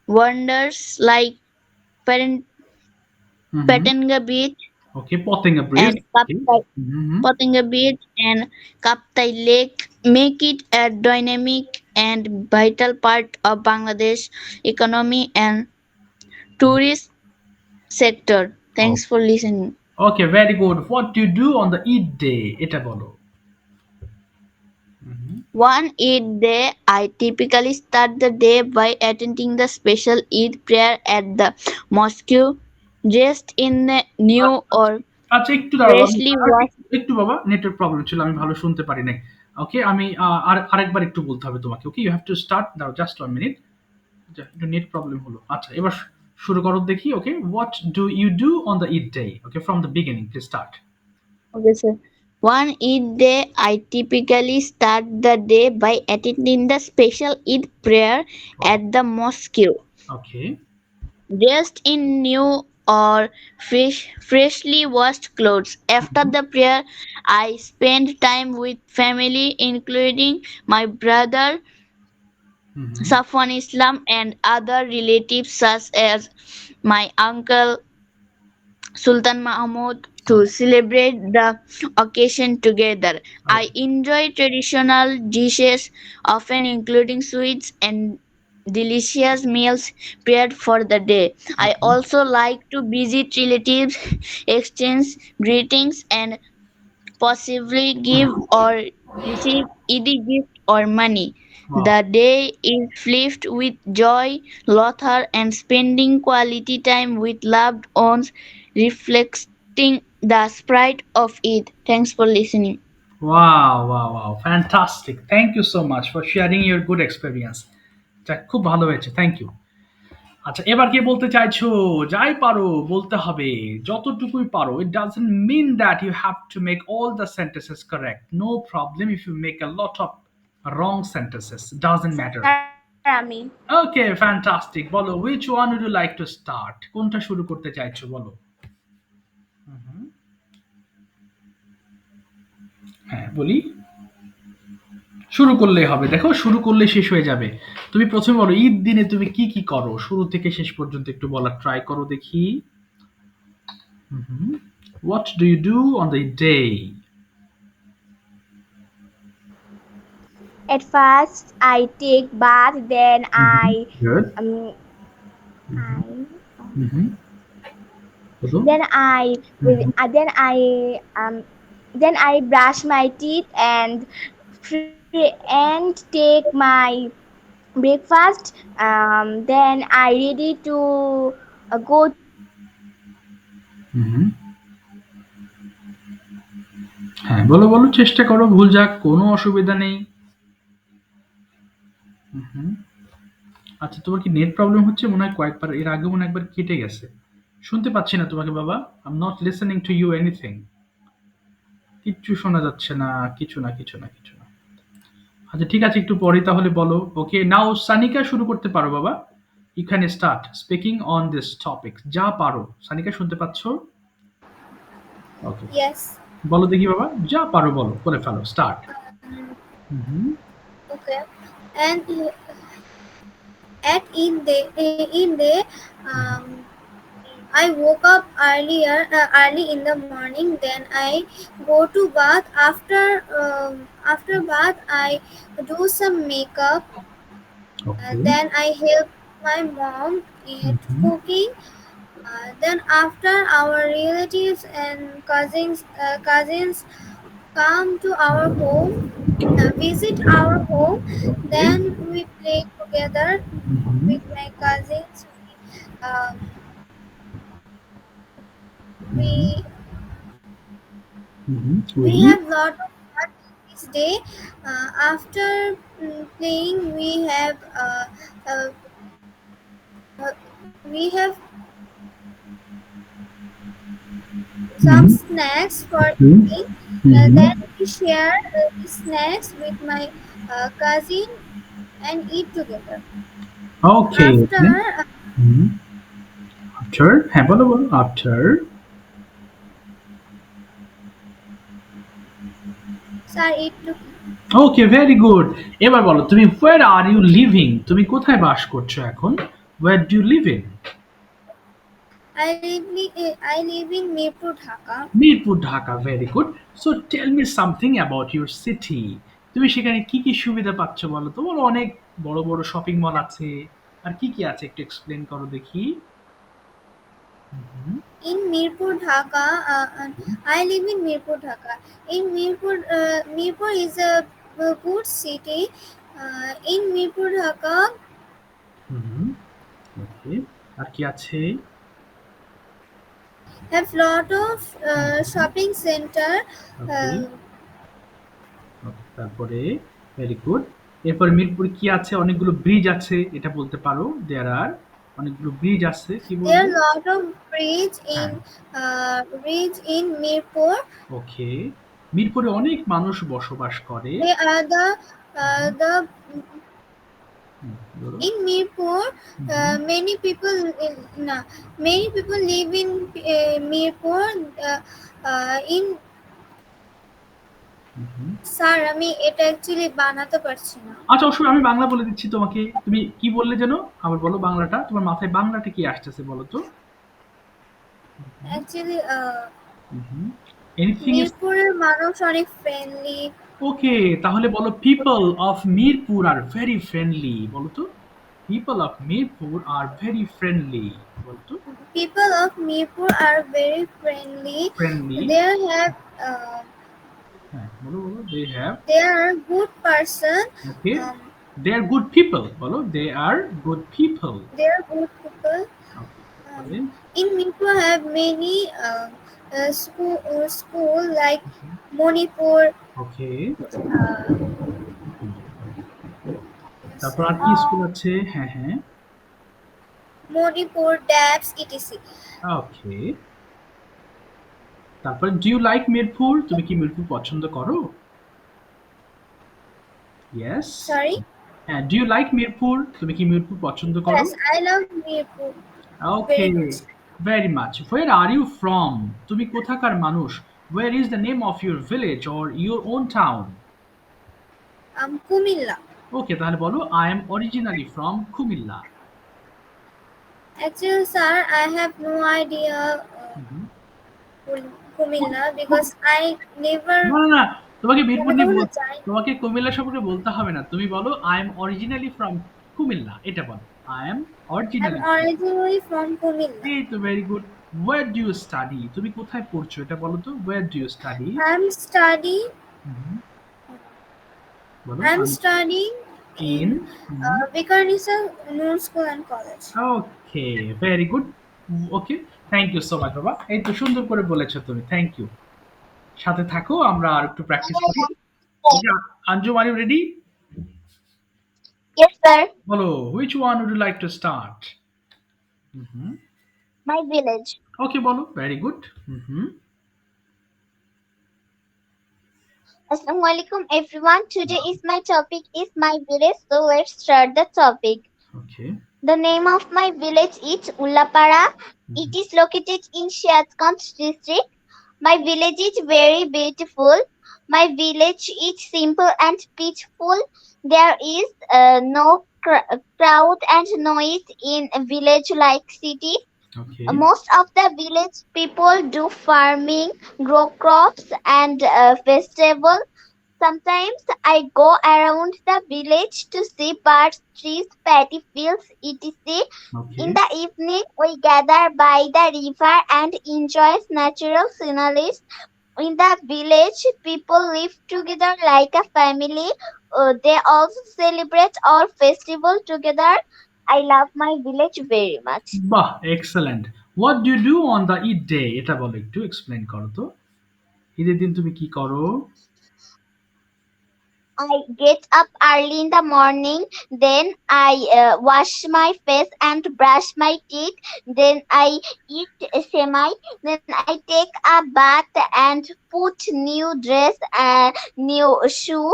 wonders like Pen- Mm-hmm. Patenga Beach Okay. Potting a breeze. and Okay. Mm-hmm. Patenga Beach and Kaptai Lake make it a dynamic and vital part of Bangladesh economy and tourist sector. Oh. Thanks for listening. Okay, very good. What do you do on the Eid day? এটা বলো। Mm-hmm. One Eid day, I typically start the day by attending the special Eid prayer at the mosque, dressed in a new আচ্ছা, or আচ্ছা একটু দাঁড়াও আমি freshly washed. একটু বাবা network problem ছিল আমি ভালো শুনতে পারি নাই। ওকে আমি আরেকবার একটু বলতে হবে তোমাকে। Okay you have to start দাও জাস্ট 1 মিনিট। একটু নেট প্রবলেম হলো। আচ্ছা এবার শুরু করো দেখি। Okay what do you do on the Eid day? Okay from the beginning please start. Okay, sir. One Eid day, I typically start the day by attending the special Eid prayer wow, at the mosque, okay. dressed in new or freshly washed clothes. After the prayer, I spend time with family, including my brother hmm, hmm. Safwan Islam and other relatives such as my uncle Sultan Mahmud to celebrate the occasion together. I okay, enjoy traditional dishes, often including sweets and delicious meals prepared for the day. I okay, also like to visit relatives, exchange greetings, and possibly give or receive either gift or money. Wow, The day is filled with joy, laughter, and spending quality time with loved ones, reflecting the spirit of it. Thanks for listening. Wow, wow, wow, fantastic. Thank you so much for sharing your good experience. যাক খুব ভালো হয়েছে। Thank you. আচ্ছা এবার কি বলতে চাইছো? যাই পারো বলতে হবে, যতটুকুই পারো। It doesn't mean that you have to make all the sentences correct. No problem if you make a lot of wrong sentences, doesn't matter. Sir আমি ওকে ফ্যান্টাস্টিক। বলো which one would you like to start? কোনটা শুরু করতে চাইছো বলো। হুম, হুম। হ্যাঁ বলি, শুরু করলেই হবে। দেখো শুরু করলে শেষ হয়ে যাবে। তুমি প্রথমে বলো ঈদ দিনে তুমি কি কি করো, শুরু থেকে শেষ পর্যন্ত একটু বলার ট্রাই করো দেখি। Mhm. What do you do on the day? at first I take bath, then Mhm. I Good. um Mhm. I Mhm. Hello? then I will Mhm. then I brush my teeth and and take my breakfast. Then I ready to go to Mhm. হ্যাঁ বলো বলো চেষ্টা করো, ভুল যাক কোনো অসুবিধা নেই। হুম। আচ্ছা তোমার কি নেট প্রবলেম হচ্ছে? মনে হয় কয়েকবার এর আগে মনে হয় একবার কেটে গেছে। শুনতে পাচ্ছি না তোমাকে বাবা। I am not listening to you anything. কিচ্ছু শোনা যাচ্ছে না, কিছু না, কিছু না, কিছু না। আচ্ছা ঠিক আছে একটু পরে তাহলে বলো। ওকে নাও সানিকা শুরু করতে পারো বাবা। You can start speaking on this topic. যা পারো। সানিকা শুনতে পাচ্ছো? ওকে yes. বলো দেখি বাবা, যা পারো বলো, করে ফেলো, স্টার্ট। হুম, Okay. And at in day, হুম, I woke up early in the morning. Then I go to bath. After bath, I do some makeup. Okay, Then I help my mom hmm, at cooking. Then after our relatives and cousins come to our home, visit our home. Okay, Then we play together hmm, with my cousins. Um, hmm, we we will, have lot of fun this day. After playing, uh, uh, we have some hmm, snacks for hmm, eating. Hmm, Then we share the snacks with my cousin and eat together. Okay, After, okay, hmm, after, হ্যাঁ বলো বলো, after, sir, eat to okay very good. এবার বলো তুমি where are you living? তুমি কোথায় বাস করছো এখন? where do you live in? I live in Mirpur, Dhaka. Mirpur, Dhaka. Very good. So tell me something about your city. তুমি সেখানে কি কি সুবিধা পাচ্ছ বলো তো? বলো অনেক বড় বড় শপিং মল আছে। আর কি কি আছে একটু এক্সপ্লেন করো দেখি। হুম, In Mirpur, Dhaka, I live in Mirpur, Dhaka. In Mirpur, Mirpur is a good city. In Mirpur, Dhaka, হুম, ওকে। আর কি আছে? have lot of hmm, shopping center. Okay, Uh, ওকে। তারপরে ভেরি গুড। এরপর মিরপুরে কি আছে? অনেকগুলো ব্রিজ আছে, এটা বলতে পারো। দেয়ার আর অনেকগুলো ব্রিজ আছে, কি there বলবো? are lot of হ্যাঁ, bridge in Mirpur. ওকে। মিরপুরে অনেক মানুষ বসবাস করে। They are হুম, the হুম, বলো। in Mirpur. Hmm, Many people many people live in Mirpur. In hmm. Sir আমি এটা অ্যাকচুয়ালি বানাতে পারছি না। আচ্ছা, অবশ্যই আমি বাংলা বলে দিচ্ছি তোমাকে। তুমি কি বললে যেন? আবার বলো বাংলাটা। তোমার মাথায় বাংলাটা কি আসতেছে বলো তো? Hmm, actually hmm. Anything is মিরপুরের মানুষ অনেক ফ্রেন্ডলি। ওকে, তাহলে বলো people of Mirpur are very friendly. বলো তো? People of Mirpur are very friendly. বলো তো? People of Mirpur are very friendly. Friendly. They have হ্যাঁ, বলো, বলো। They have they are good person. Okay. Um, they are good people. বলো they are good people. they are good people. Okay, Um, তারপরে in Mirpur have many school like Manipur. Okay. Uh, তারপর আর কি school আছে? হ্যাঁ, হ্যাঁ। Manipur, DAPS, etc. ওকে। তারপরে do you like Mirpur? তুমি কি মিরপুর পছন্দ করো? ইয়েস। Sorry. হ্যাঁ, ডু ইউ লাইক মিরপুর? তুমি কি মিরপুর পছন্দ করো? Yes, I love Mirpur okay, very much. Very much. Where are you from? তুমি কোথাকার মানুষ? Where is the name of your village or your own town? Kumilla. Okay, তাহলে বলো I am originally from Comilla. Actually, sir, I have no idea hmm. Kumilla because I never না, না, না। তোমাকে মিরপুর আমি নিয়ে কখনো যাই। তোমাকে কুমিল্লা সম্পর্কে বলতে হবে না। তুমি বলো I am originally from Comilla. এটা বলো। I am I'm originally from originally from Kumilla. এই তো very good. Where do you study? তুমি কোথায় পড়ছো? এটা বলো তো। Where do you study? I'm studying. হুম, বলো। I'm আমি studying in in hmm, Vikarnisa Noor School and College. Okay, very good. Okay, thank you so much বাবা। এই তো সুন্দর করে বলেছো তুমি। Thank you. সাথে থাকো, আমরা আর একটু প্র্যাকটিস করি। Okay, Anjum are you ready? Yes, sir. বলো, which one would you like to start? Hmm, My village. Okay, বলো। Very good. Hmm, Assalamu alaikum everyone. Today is my topic is my village. So let's start the topic. Okay. The name of my village is Ullapara. It is located in Shiatganj district. My village is very beautiful. My village is simple and peaceful. There is no crowd and noise in a village like city. Okay, Most of the village people do farming, grow crops, and vegetables. Sometimes I go around the village to see birds, trees, paddy fields, etc. Okay. In the evening, we gather by the river and enjoy natural sceneries. In the village, people live together like a family. They also celebrate all festivals together. I love my village very much. বাহ! Excellent. What do you do on the Eid day? এটা বলো, একটু explain করো তো। ঈদের দিন তুমি কি করো? I get up early in the morning, then I wash my face and brush my teeth, then I eat semai, then I take a bath and put new dress and new shoe.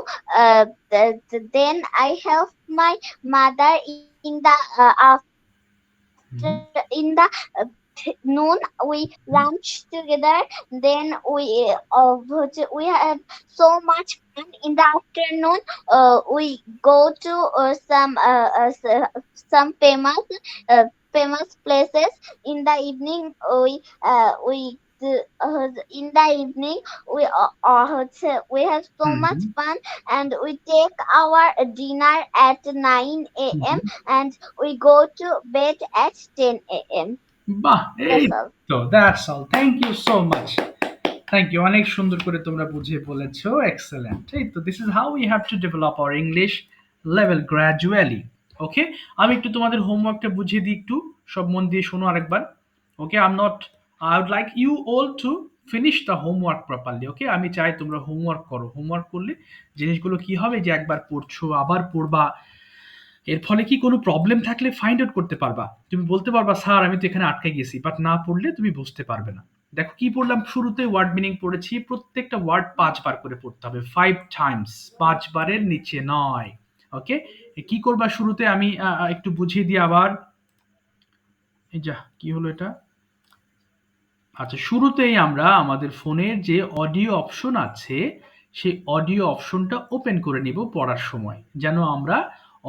Then I help my mother in the hmm, in the noon we lunch together, then we have so much fun in the afternoon. We go to some famous places. In the evening in the evening we have so hmm, much hmm, fun, and we take our dinner at 9 hmm, a.m. Hmm. and we go to bed at 10 a.m. বাহ! এই That's all. তো that's all. Thank you so much. Thank you, অনেক সুন্দর করে তোমরা বুঝিয়ে বলেছো, excellent. এই তো this is how we have to develop our English level gradually. Okay, আমি একটু তোমাদের হোমওয়ার্কটা বুঝিয়ে দিই, একটু সব মন দিয়ে শোনো আরেকবার। Okay, I would like you all to finish the homework properly. Okay, আমি চাই তোমরা হোমওয়ার্ক করো। হোমওয়ার্ক করলে জিনিসগুলো কি হবে, যে একবার পড়ছো আবার পড়বা, এর ফলে কি কোনো প্রবলেম থাকলে ফাইন্ড আউট করতে পারবা। তুমি বলতে পারবা স্যার আমি তো এখানে আটকে গেছি, বাট না পড়লে তুমি বুঝতে পারবে না। দেখো কি পড়লাম, শুরুতে ওয়ার্ড মিনিং পড়েছি, প্রত্যেকটা ওয়ার্ড 5 বার করে পড়তে হবে, 5 টাইমস, 5 বারের নিচে নয়। ওকে, কি করবা শুরুতে আমি একটু বুঝিয়ে দিই আবার। এই যা কি হলো এটা, আচ্ছা শুরুতেই আমরা আমাদের ফোনের যে অডিও অপশন আছে সেই অডিও অপশনটা ওপেন করে নিব পড়ার সময়, যেন আমরা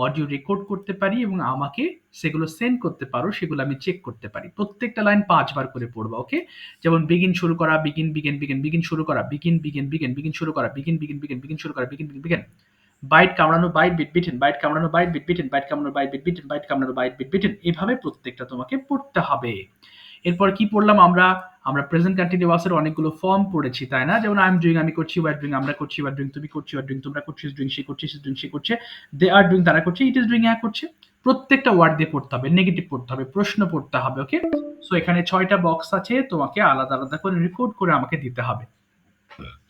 অডিও রেকর্ড করতে পারি এবং আমাকে সেগুলো সেন্ড করতে পারো, সেগুলো আমি চেক করতে পারি। প্রত্যেকটা লাইন 5 বার করে পড়বা। ওকে, যেমন বিগিন শুরু করা, বিগিন বিগিন বিগিন বিগিন শুরু করা, বিগিন বিগিন বিগিন বিগিন শুরু করা, বিগিন বিগিন বিগিন বিগিন শুরু করা, বিগিন বিগিন বিগিন, বাইট কামড়ানো বাইট বিট বিটেন, বাইট কামড়ানো বাইট বিট বিটেন, বাইট কামড়ানো বাইট বিট বিটেন, বাইট কামড়ানো বাইট বিট বিটেন, এভাবে প্রত্যেকটা তোমাকে পড়তে হবে। এরপর কি পড়লাম আমরা, আমরা প্রেজেন্ট কন্টিনিউয়াস এর অনেকগুলো ফর্ম পড়েছি, তাই না? যেমন আই এম ডুইং, আমি করছি, ওয়ার ডুইং, আমরা করছি, ওয়ার ডুইং, তুমি করছি, ওয়ার ডুইং, তোমরা করছো, ইজ ডুইং, সে করছে, ইজ ডুইং, সে করছে, দে আর ডুইং, তারা করছে, ইট ইজ ডুইং, হ্যাঁ করছে। প্রত্যেকটা ওয়ার্ড দিয়ে পড়তে হবে, নেগেটিভ পড়তে হবে, প্রশ্ন পড়তে হবে। ওকে, সো এখানে 6টা বক্স আছে, তোমাকে আলাদা আলাদা করে রেকর্ড করে আমাকে দিতে হবে।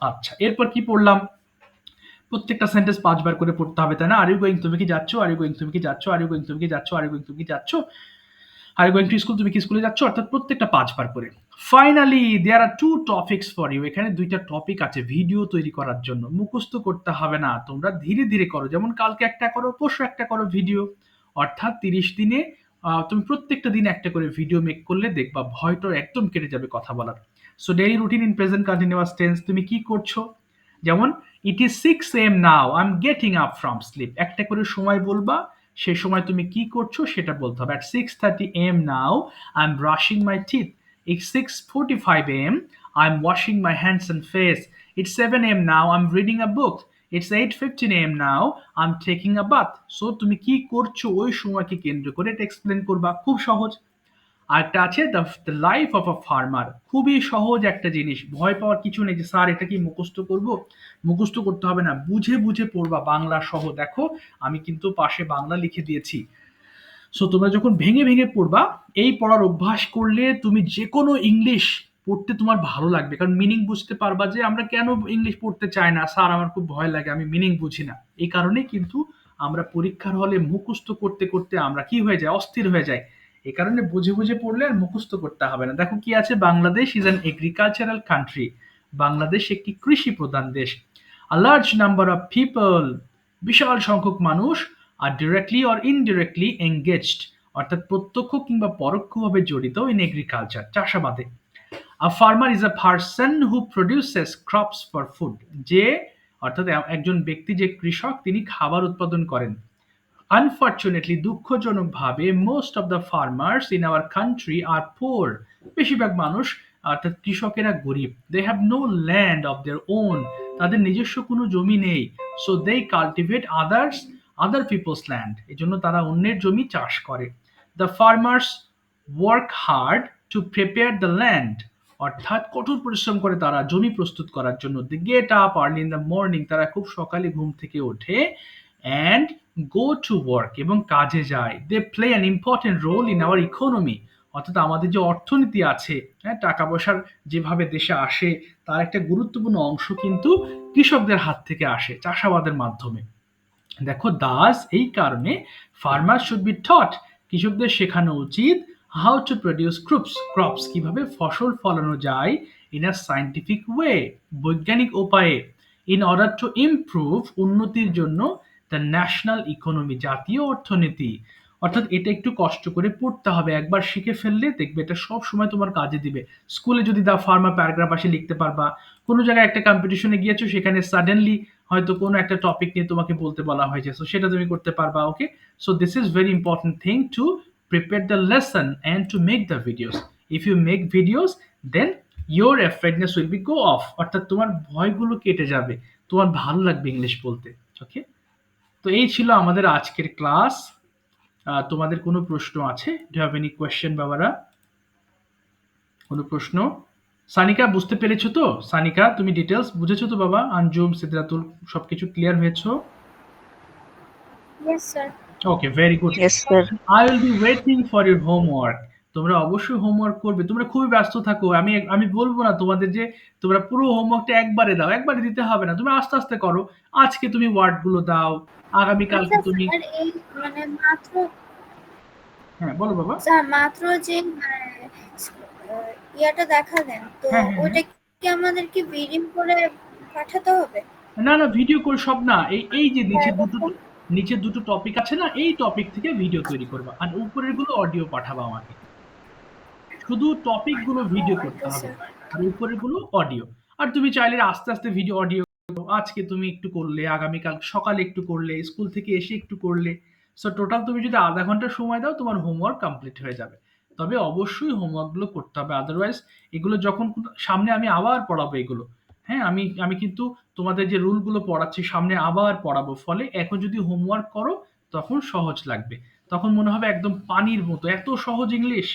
আচ্ছা, এরপর কি পড়লাম, প্রত্যেকটা সেন্টেন্স 5 বার করে পড়তে হবে, তাই না? আর ইউ গোয়িং, তুমি কি যাচ্ছ, আর ইউ গোয়িং, তুমি কি যাচ্ছ, আর ইউ গোয়িং, তুমি কি যাচ্ছ, আর ইউ গোয়িং, তুমি কি যাচ্ছ, are you going to school, তুমি কি স্কুলে যাচ্ছ, অর্থাৎ প্রত্যেকটা 5 বার করে। Finally there are 2 topics for you, এখানে 2টা টপিক আছে ভিডিও তৈরি করার জন্য। মুখস্থ করতে হবে না, তোমরা ধীরে ধীরে করো, যেমন কালকে একটা করো, পরশু একটা করো ভিডিও, অর্থাৎ 30 দিনে তুমি প্রত্যেকটা দিন একটা করে ভিডিও মেক করলে দেখবা ভয়টা একদম কেটে যাবে কথা বলার। So daily routine in present continuous tense, তুমি কি করছো, যেমন it is 6 AM now, I am getting up from sleep, একটা করে সময় বলবা, সে সময় তুমি কি করছো সেটা বলতে হবে। At 6:30 AM now I am brushing my teeth, it's 6:45 AM I am washing my hands and face, it's 7 AM now I am reading a book, it's 8:15 AM now I am taking a bath. So তুমি কি করছো ওই সময়কে কেন্দ্র করে এটা explain করবা, খুব সহজ। আরেকটা আছে the life of a farmer, খুবই সহজ একটা জিনিস, ভয় পাওয়ার কিছু নেই যে স্যার এটা কি মুখস্থ করব, মুখস্থ করতে হবে না, বুঝে বুঝে পড়বা, বাংলা সহ। দেখো আমি কিন্তু পাশে বাংলা লিখে দিয়েছি। সো তোমরা যখন ভেঙে ভেঙে পড়বা, এই পড়ার অভ্যাস করলে তুমি যে কোনো ইংলিশ পড়তে তোমার ভালো লাগবে, কারণ মিনিং বুঝতে পারবা যে আমরা কেন ইংলিশ পড়তে চাই না, স্যার আমার খুব ভয় লাগে, আমি মিনিং বুঝি না। এই কারণে কিন্তু আমরা পরীক্ষার হলে মুখস্থ করতে করতে আমরা কি হয়ে যায়, অস্থির হয়ে যায়। এই কারণে বুঝে বুঝে পড়লে আর মুখস্থ করতে হবে না। দেখো কি আছে, Bangladesh is an agricultural country, Bangladesh একটি কৃষি প্রধান দেশ। A large number of people, বিশাল সংখ্যক মানুষ, are directly or indirectly engaged, অর্থাৎ প্রত্যক্ষ কিংবা পরোক্ষভাবে জড়িত ইন এগ্রিকালচার, চাষাবাদে। A farmer is a person who produces crops for food, যে অর্থাৎ একজন ব্যক্তি, যে কৃষক, তিনি খাবার উৎপাদন করেন। আনফর্চুনেটলি, দুঃখজনকভাবে, most of the farmers in our country are poor, বেশিরভাগ মানুষ অর্থাৎ কৃষকেরা গরিব। They have no land of their own, তাদের নিজস্ব কোনো জমি নেই। So they cultivate other people's land, এই জন্য তারা অন্যের জমি চাষ করে। The farmers work hard to prepare the land, অর্থাৎ কঠোর পরিশ্রম করে তারা জমি প্রস্তুত করার জন্য। They get up early in the morning, তারা খুব সকালে ঘুম থেকে ওঠে, অ্যান্ড গো টু ওয়ার্ক, এবং কাজে যায়। They play an important role in our economy, অর্থাৎ আমাদের যে অর্থনীতি আছে, হ্যাঁ, টাকা পয়সার যেভাবে দেশে আসে, তার একটা গুরুত্বপূর্ণ অংশ কিন্তু কৃষকদের হাত থেকে আসে, চাষাবাদের মাধ্যমে। দেখো দাস, এই কারণে ফার্মার শুড বি টট, কৃষকদের শেখানো উচিত হাউ টু প্রডিউস ক্রপস, কিভাবে ফসল ফলানো যায়, ইন আ সায়েন্টিফিক ওয়ে, বৈজ্ঞানিক উপায়ে, ইন অর্ডার টু ইমপ্রুভ, উন্নতির জন্য, দ্য ন্যাশনাল ইকোনমি, জাতীয় অর্থনীতি। অর্থাৎ এটা একটু কষ্ট করে পড়তে হবে, একবার শিখে ফেললে দেখবে এটা সব সময় তোমার কাজে দিবে। স্কুলে যদি দা ফার্মার প্যারাগ্রাফ আসে লিখতে পারবা, কোনো জায়গায় একটা কম্পিটিশনে গিয়েছো, সেখানে সাডেনলি হয়তো কোনো একটা টপিক নিয়ে তোমাকে বলতে বলা হয়েছে, সো সেটা তুমি করতে পারবা। Okay, so this is very important thing to prepare the lesson and to make the videos. If you make videos, then your afraidness will be go off, অর্থাৎ তোমার ভয়গুলো কেটে যাবে, তোমার ভালো লাগবে ইংলিশ বলতে। ওকে, তো এই ছিল আমাদের আজকের ক্লাস। তোমাদের কোনো প্রশ্ন আছে? ডু হ্যাভ এনি কোয়েশ্চেন বাবারা? কোনো প্রশ্ন? সানিকা বুঝতে পেরেছো তো? সানিকা তুমি ডিটেলস বুঝেছো তো বাবা? আঞ্জুম, সিদরাতুল সবকিছু ক্লিয়ার হয়েছো? Yes, sir. Okay, very good. Yes, sir. I will be waiting for your homework. তোমরা অবশ্যই হোমওয়ার্ক করবে। তোমরা খুবই ব্যস্ত থাকো। আমি বলবো না তোমাদের যে তোমরা পুরো হোমওয়ার্কটা একবারে দাও। একবারে দিতে হবে না। তুমি আস্তে, আস্তে করো। আজকে তুমি ওয়ার্ডগুলো দাও। আগামীকালকে আচ্ছা তুমি স্যার, এই মানে মাত্র হ্যাঁ, বলো বাবা। স্যার মাত্র যে ইয়াটা দেখালেন, তো হ্যাঁ, হ্যাঁ, হ্যাঁ। ওটা কি আমাদেরকে ভিডিও করে পাঠাতে হবে? না, না, ভিডিও করে সব না। এই যে ডায়গ্রাম? নিচের দুটো টপিক আছে না? এই টপিক থেকে ভিডিও তৈরি করবা। আর উপরের গুলো অডিও পাঠাবা আমাকে। শুধু টপিক গুলো ভিডিও করতে ওকে হবে। স্যার। আর উপরের গুলো অডিও। আর তুমি চাইলে আস্তে, আস্তে ভিডিও অডিও করো। আজকে তুমি একটু করলে, আগামীকাল সকালে একটু করলে, স্কুল থেকে এসে একটু করলে। সো টোটাল তুমি যদি আধা ঘন্টা সময় দাও তোমার হোমওয়ার্ক কমপ্লিট হয়ে যাবে। তবে অবশ্যই হোমওয়ার্ক গুলো করতে হবে। আদারওয়াইজ এগুলো যখন সামনে আমি আবার পড়াবো এগুলো। হ্যাঁ, আমি কিন্তু তোমাদের যে রুল গুলো পড়াচ্ছি সামনে আবার পড়াবো। ফলে এখন যদি হোমওয়ার্ক করো তখন সহজ লাগবে। তখন মনে হবে একদম পানির মতো এত সহজ ইংলিশ।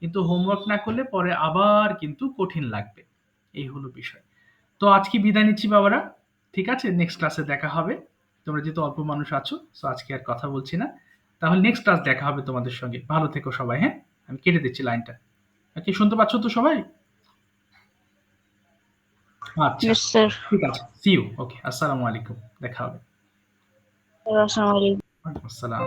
কিন্তু হোমওয়ার্ক না করলে পরে আবার কিন্তু কঠিন লাগবে। এই হলো বিষয়। তো আজকে বিদায় নিচ্ছি বাবারা। ঠিক আছে? নেক্সট ক্লাসে দেখা হবে। তোমরা যেহেতু অল্প মানুষ আছো, সো আজকে আর কথা বলছি না। তাহলে নেক্সট ক্লাস দেখা হবে তোমাদের সঙ্গে। ভালো থেকো সবাই, হ্যাঁ? আমি কেটে দিচ্ছি লাইনটা। কি শুনতে পাচ্ছ তো সবাই? আচ্ছা, Yes, sir. ঠিক আছে। C you. ওকে, আসসালামু আলাইকুম। দেখা হবে। Assalamualaikum. ওয়ালাইকুম আসসালাম।